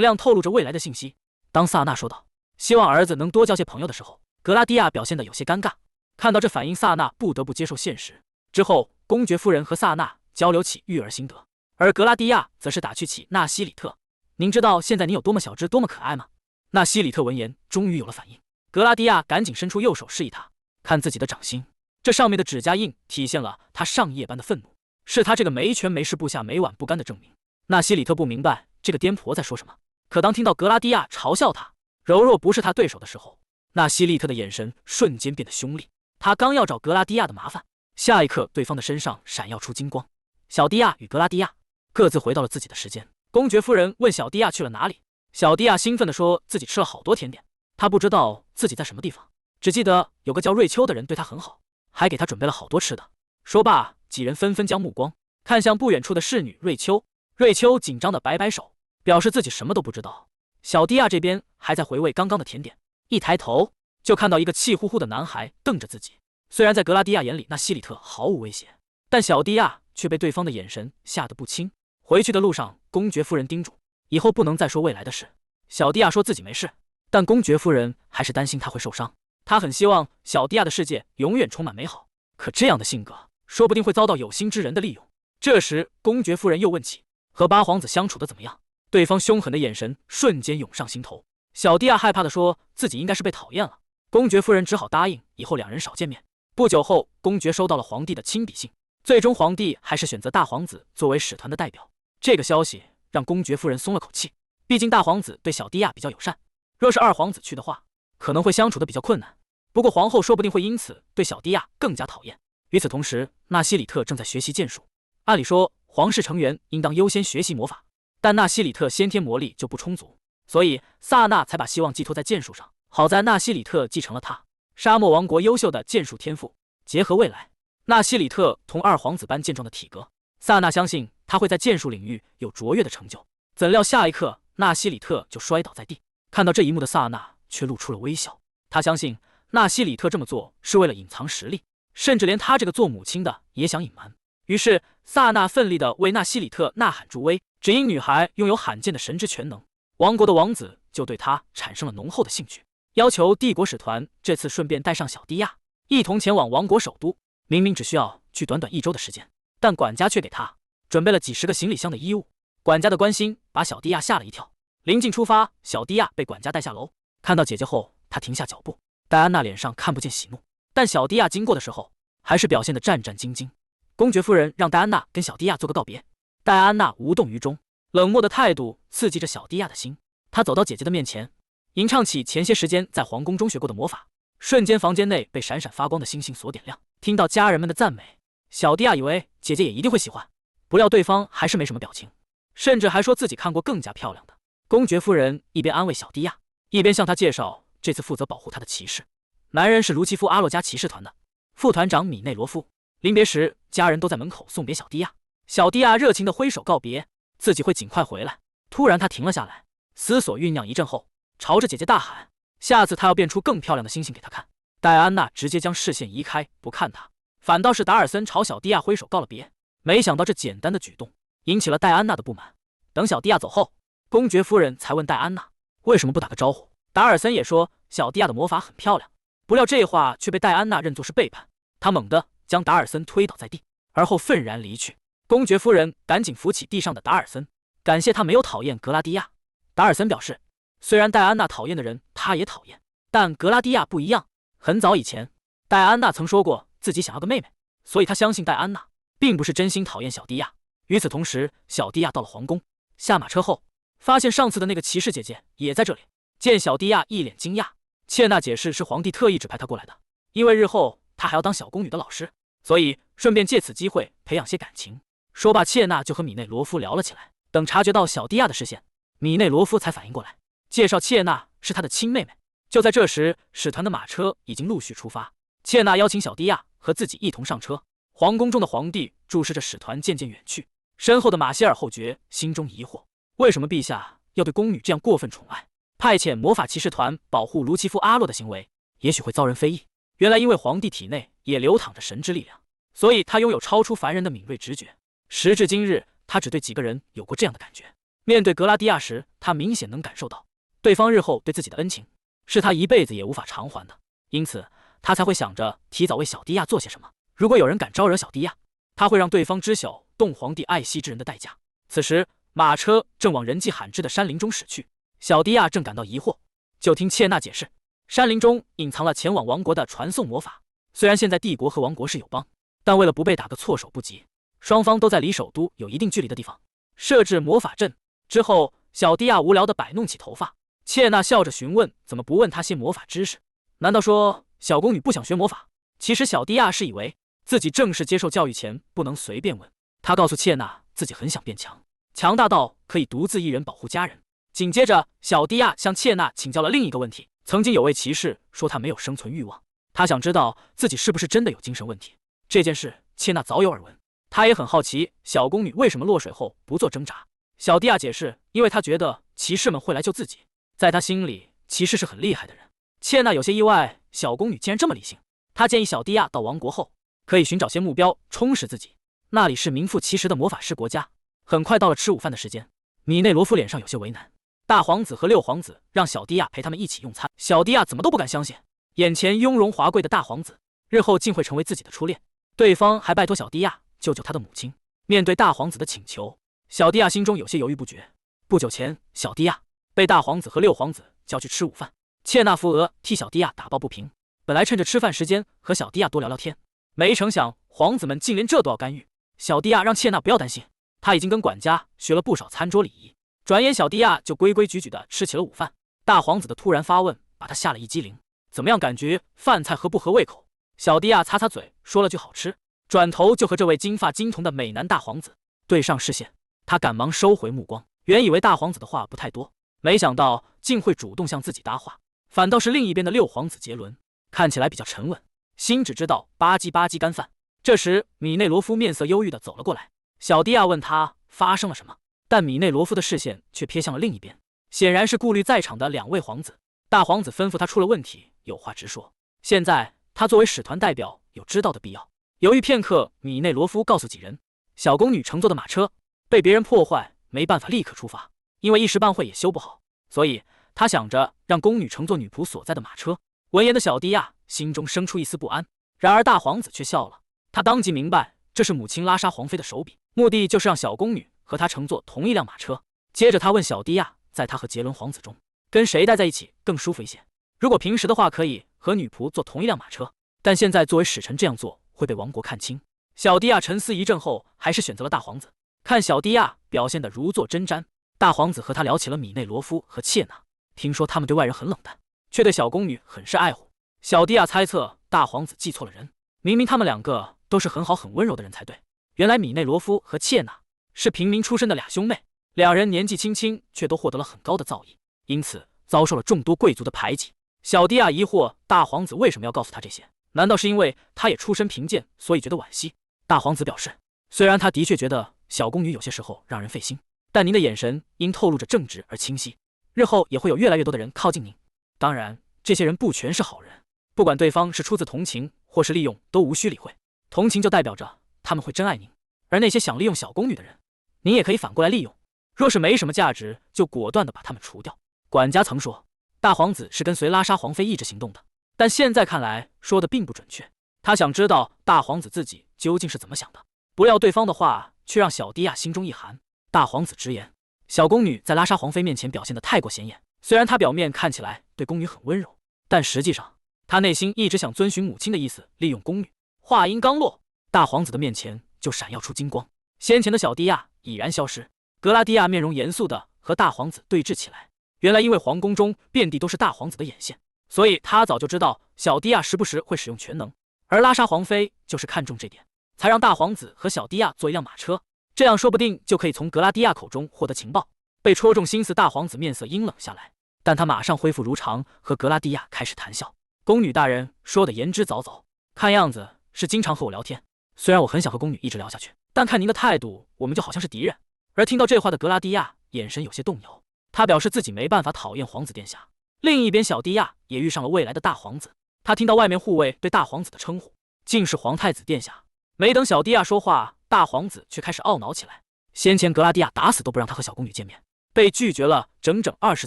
量透露着未来的信息。当萨纳说道希望儿子能多交些朋友的时候，格拉蒂亚表现得有些尴尬。看到这反应，萨纳不得不接受现实。之后，公爵夫人和萨纳交流起育儿心得，而格拉蒂亚则是打趣起纳西里特：“您知道现在你有多么小只，多么可爱吗？”纳西里特闻言，终于有了反应。格拉蒂亚赶紧伸出右手示意他看自己的掌心，这上面的指甲印体现了他上夜般的愤怒，是他这个没权没势部下没碗不干的证明。纳西里特不明白这个癫婆在说什么，可当听到格拉蒂亚嘲笑他柔弱不是他对手的时候，纳西利特的眼神瞬间变得凶厉。他刚要找格拉蒂亚的麻烦，下一刻对方的身上闪耀出金光。小蒂亚与格拉蒂亚各自回到了自己的时间。公爵夫人问小蒂亚去了哪里，小蒂亚兴奋地说自己吃了好多甜点，他不知道自己在什么地方，只记得有个叫瑞秋的人对他很好，还给他准备了好多吃的。说罢，几人纷纷将目光看向不远处的侍女瑞秋。瑞秋紧张地摆摆手，表示自己什么都不知道。小蒂亚这边还在回味刚刚的甜点，一抬头就看到一个气呼呼的男孩瞪着自己。虽然在格拉蒂亚眼里那西里特毫无威胁，但小蒂亚却被对方的眼神吓得不轻。回去的路上，公爵夫人叮嘱以后不能再说未来的事。小蒂亚说自己没事，但公爵夫人还是担心他会受伤。她很希望小蒂亚的世界永远充满美好，可这样的性格说不定会遭到有心之人的利用。这时，公爵夫人又问起和八皇子相处的怎么样，对方凶狠的眼神瞬间涌上心头。小蒂亚害怕地说自己应该是被讨厌了，公爵夫人只好答应以后两人少见面。不久后，公爵收到了皇帝的亲笔信，最终皇帝还是选择大皇子作为使团的代表。这个消息让公爵夫人松了口气，毕竟大皇子对小蒂亚比较友善，若是二皇子去的话，可能会相处的比较困难。不过皇后说不定会因此对小蒂亚更加讨厌。与此同时，纳西里特正在学习剑术，按理说皇室成员应当优先学习魔法，但纳西里特先天魔力就不充足，所以萨纳才把希望寄托在剑术上。好在纳西里特继承了他沙漠王国优秀的剑术天赋，结合未来纳西里特同二皇子般健壮的体格，萨纳相信他会在剑术领域有卓越的成就。怎料下一刻纳西里特就摔倒在地。看到这一幕的萨纳却露出了微笑，他相信纳西里特这么做是为了隐藏实力，甚至连他这个做母亲的也想隐瞒。于是萨纳奋力地为纳西里特呐喊助威，只因女孩拥有罕见的神之全能，王国的王子就对她产生了浓厚的兴趣，要求帝国使团这次顺便带上小蒂亚一同前往王国首都。明明只需要去短短1周的时间，但管家却给他准备了几10个行李箱的衣物。管家的关心把小蒂亚吓了一跳。临近出发，小蒂亚被管家带下楼，看到姐姐后，她停下脚步。戴安娜脸上看不见喜怒，但小蒂亚经过的时候还是表现得战战兢兢。公爵夫人让戴安娜跟小蒂亚做个告别，戴安娜无动于衷，冷漠的态度刺激着小蒂亚的心。她走到姐姐的面前，吟唱起前些时间在皇宫中学过的魔法，瞬间房间内被闪闪发光的星星所点亮。听到家人们的赞美，小蒂亚以为姐姐也一定会喜欢，不料对方还是没什么表情，甚至还说自己看过更加漂亮的。公爵夫人一边安慰小蒂亚，一边向她介绍这次负责保护她的骑士，男人是卢奇夫阿洛加骑士团的副团长米内罗夫。临别时，家人都在门口送别小蒂亚。小蒂亚热情地挥手告别，自己会尽快回来。突然，他停了下来，思索酝酿一阵后，朝着姐姐大喊：“下次他要变出更漂亮的星星给她看。”戴安娜直接将视线移开，不看他，反倒是达尔森朝小蒂亚挥手告了别。没想到这简单的举动引起了戴安娜的不满。等小蒂亚走后，公爵夫人才问戴安娜为什么不打个招呼。达尔森也说小蒂亚的魔法很漂亮，不料这话却被戴安娜认作是背叛。他猛地将达尔森推倒在地，而后愤然离去。公爵夫人赶紧扶起地上的达尔森，感谢他没有讨厌格拉蒂亚。达尔森表示，虽然戴安娜讨厌的人他也讨厌，但格拉蒂亚不一样。很早以前，戴安娜曾说过自己想要个妹妹，所以他相信戴安娜并不是真心讨厌小蒂亚。与此同时，小蒂亚到了皇宫，下马车后发现上次的那个骑士姐姐也在这里。见小蒂亚一脸惊讶，切娜解释是皇帝特意指派她过来的，因为日后她还要当小宫女的老师，所以顺便借此机会培养些感情。说罢，切娜就和米内罗夫聊了起来。等察觉到小蒂亚的视线，米内罗夫才反应过来，介绍切娜是他的亲妹妹。就在这时，使团的马车已经陆续出发，切娜邀请小蒂亚和自己一同上车。皇宫中的皇帝注视着使团渐渐远去，身后的马歇尔后爵心中疑惑，为什么陛下要对宫女这样过分宠爱？派遣魔法骑士团保护卢奇夫阿洛的行为也许会遭人非议。原来因为皇帝体内也流淌着神之力量，所以他拥有超出凡人的敏锐直觉。时至今日，他只对几个人有过这样的感觉。面对格拉蒂亚时，他明显能感受到，对方日后对自己的恩情，是他一辈子也无法偿还的。因此，他才会想着提早为小迪亚做些什么。如果有人敢招惹小迪亚，他会让对方知晓动皇帝爱惜之人的代价。此时，马车正往人迹罕至的山林中驶去。小迪亚正感到疑惑，就听切纳解释，山林中隐藏了前往王国的传送魔法。虽然现在帝国和王国是友邦，但为了不被打个措手不及，双方都在离首都有一定距离的地方设置魔法阵。之后，小迪亚无聊地摆弄起头发。切纳笑着询问，怎么不问他些魔法知识？难道说小宫女不想学魔法？其实小迪亚是以为自己正式接受教育前不能随便问。他告诉切纳自己很想变强，强大到可以独自一人保护家人。紧接着，小迪亚向切纳请教了另一个问题。曾经有位骑士说他没有生存欲望，他想知道自己是不是真的有精神问题。这件事切纳早有耳闻，他也很好奇小宫女为什么落水后不做挣扎。小迪亚解释，因为他觉得骑士们会来救自己，在他心里骑士是很厉害的人。切纳有些意外，小宫女竟然这么理性。他建议小迪亚到王国后可以寻找些目标充实自己，那里是名副其实的魔法师国家。很快到了吃午饭的时间，米内罗夫脸上有些为难。大皇子和六皇子让小迪亚陪他们一起用餐，小迪亚怎么都不敢相信，眼前雍容华贵的大皇子日后竟会成为自己的初恋。对方还拜托小迪亚救救他的母亲。面对大皇子的请求，小迪亚心中有些犹豫不决。不久前，小迪亚被大皇子和六皇子叫去吃午饭，切纳扶额替小迪亚打抱不平，本来趁着吃饭时间和小迪亚多聊聊天，没成想皇子们竟连这都要干预。小迪亚让切纳不要担心，他已经跟管家学了不少餐桌礼仪。转眼小迪亚就规规矩矩地吃起了午饭。大皇子的突然发问把他吓了一激灵，怎么样，感觉饭菜合不合胃口？小迪亚擦擦嘴说了句好吃，转头就和这位金发金瞳的美男大皇子对上视线。他赶忙收回目光，原以为大皇子的话不太多，没想到竟会主动向自己搭话。反倒是另一边的六皇子杰伦看起来比较沉稳，心只知道吧唧吧唧干饭。这时米内罗夫面色忧郁地走了过来，小迪亚问他发生了什么，但米内罗夫的视线却瞥向了另一边，显然是顾虑在场的两位皇子。大皇子吩咐他出了问题有话直说，现在他作为使团代表有知道的必要。犹豫片刻，米内罗夫告诉几人，小宫女乘坐的马车被别人破坏，没办法立刻出发，因为一时半会也修不好，所以他想着让宫女乘坐女仆所在的马车。闻言的小迪亚心中生出一丝不安，然而大皇子却笑了，他当即明白这是母亲拉莎皇妃的手笔，目的就是让小宫女和他乘坐同一辆马车。接着他问小迪亚，在他和杰伦皇子中跟谁待在一起更舒服一些？如果平时的话可以和女仆坐同一辆马车，但现在作为使臣这样做会被王国看轻。小迪亚沉思一阵后还是选择了大皇子。看小迪亚表现得如坐针毡，大皇子和他聊起了米内罗夫和切纳，听说他们对外人很冷淡，却对小宫女很是爱护。小迪亚猜测大皇子记错了人，明明他们两个都是很好很温柔的人才对。原来米内罗夫和切纳是平民出身的俩兄妹，两人年纪轻轻却都获得了很高的造诣，因此遭受了众多贵族的排挤。小迪亚疑惑大皇子为什么要告诉他这些，难道是因为他也出身贫贱，所以觉得惋惜？大皇子表示，虽然他的确觉得小宫女有些时候让人费心，但您的眼神因透露着正直而清晰，日后也会有越来越多的人靠近您。当然，这些人不全是好人，不管对方是出自同情或是利用，都无需理会。同情就代表着他们会真爱您，而那些想利用小宫女的人，您也可以反过来利用。若是没什么价值，就果断地把他们除掉。管家曾说，大皇子是跟随拉莎皇妃一直行动的，但现在看来说的并不准确。他想知道大皇子自己究竟是怎么想的，不料对方的话却让小迪亚心中一寒。大皇子直言，小宫女在拉莎皇妃面前表现得太过显眼，虽然她表面看起来对宫女很温柔，但实际上她内心一直想遵循母亲的意思，利用宫女。话音刚落，大皇子的面前就闪耀出金光，先前的小迪亚已然消失。格拉蒂亚面容严肃地和大皇子对峙起来。原来因为皇宫中遍地都是大皇子的眼线，所以他早就知道小迪亚时不时会使用全能，而拉莎皇妃就是看中这点，才让大皇子和小迪亚坐一辆马车，这样说不定就可以从格拉蒂亚口中获得情报。被戳中心思，大皇子面色阴冷下来，但他马上恢复如常，和格拉蒂亚开始谈笑。宫女大人说的言之凿凿，看样子是经常和我聊天。虽然我很想和宫女一直聊下去，但看您的态度，我们就好像是敌人。而听到这话的格拉蒂亚眼神有些动摇，他表示自己没办法讨厌皇子殿下。另一边，小迪亚也遇上了未来的大皇子，他听到外面护卫对大皇子的称呼，竟是皇太子殿下。没等小迪亚说话，大皇子却开始懊恼起来。先前格拉蒂亚打死都不让他和小宫女见面，被拒绝了整整20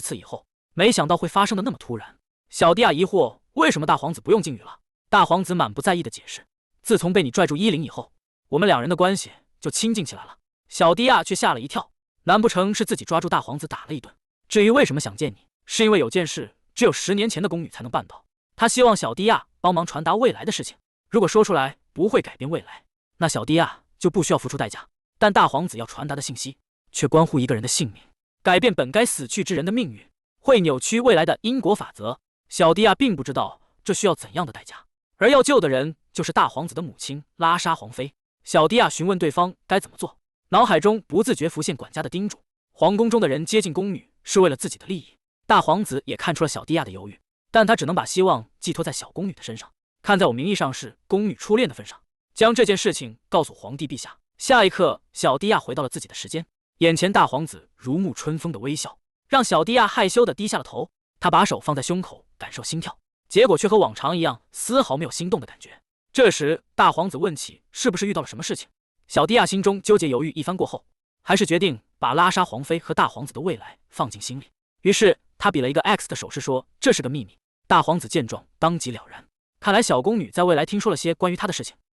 次以后，没想到会发生的那么突然。小迪亚疑惑，为什么大皇子不用禁语了？大皇子满不在意的解释，自从被你拽住衣领以后，我们两人的关系就亲近起来了。小迪亚却吓了一跳，难不成是自己抓住大皇子打了一顿？至于为什么想见你，是因为有件事只有10年前的宫女才能办到，他希望小迪亚帮忙传达未来的事情，如果说出来不会改变未来，那小迪亚就不需要付出代价。但大皇子要传达的信息却关乎一个人的性命，改变本该死去之人的命运，会扭曲未来的因果法则。小迪亚并不知道这需要怎样的代价，而要救的人就是大皇子的母亲拉莎皇妃。小迪亚询问对方该怎么做，脑海中不自觉浮现管家的叮嘱：皇宫中的人接近宫女是为了自己的利益。大皇子也看出了小迪亚的犹豫，但他只能把希望寄托在小宫女的身上，看在我名义上是宫女初恋的份上，将这件事情告诉皇帝陛下。下一刻，小迪亚回到了自己的时间，眼前大皇子如沐春风的微笑，让小迪亚害羞的低下了头。他把手放在胸口感受心跳，结果却和往常一样，丝毫没有心动的感觉。这时，大皇子问起是不是遇到了什么事情。小迪亚心中纠结犹豫一番过后，还是决定把拉莎皇妃和大皇子的未来放进心里。于是他比了一个 X 的手势，说这是个秘密。大皇子见状当即了然，看来小宫女在未来听说了些关于他的事情。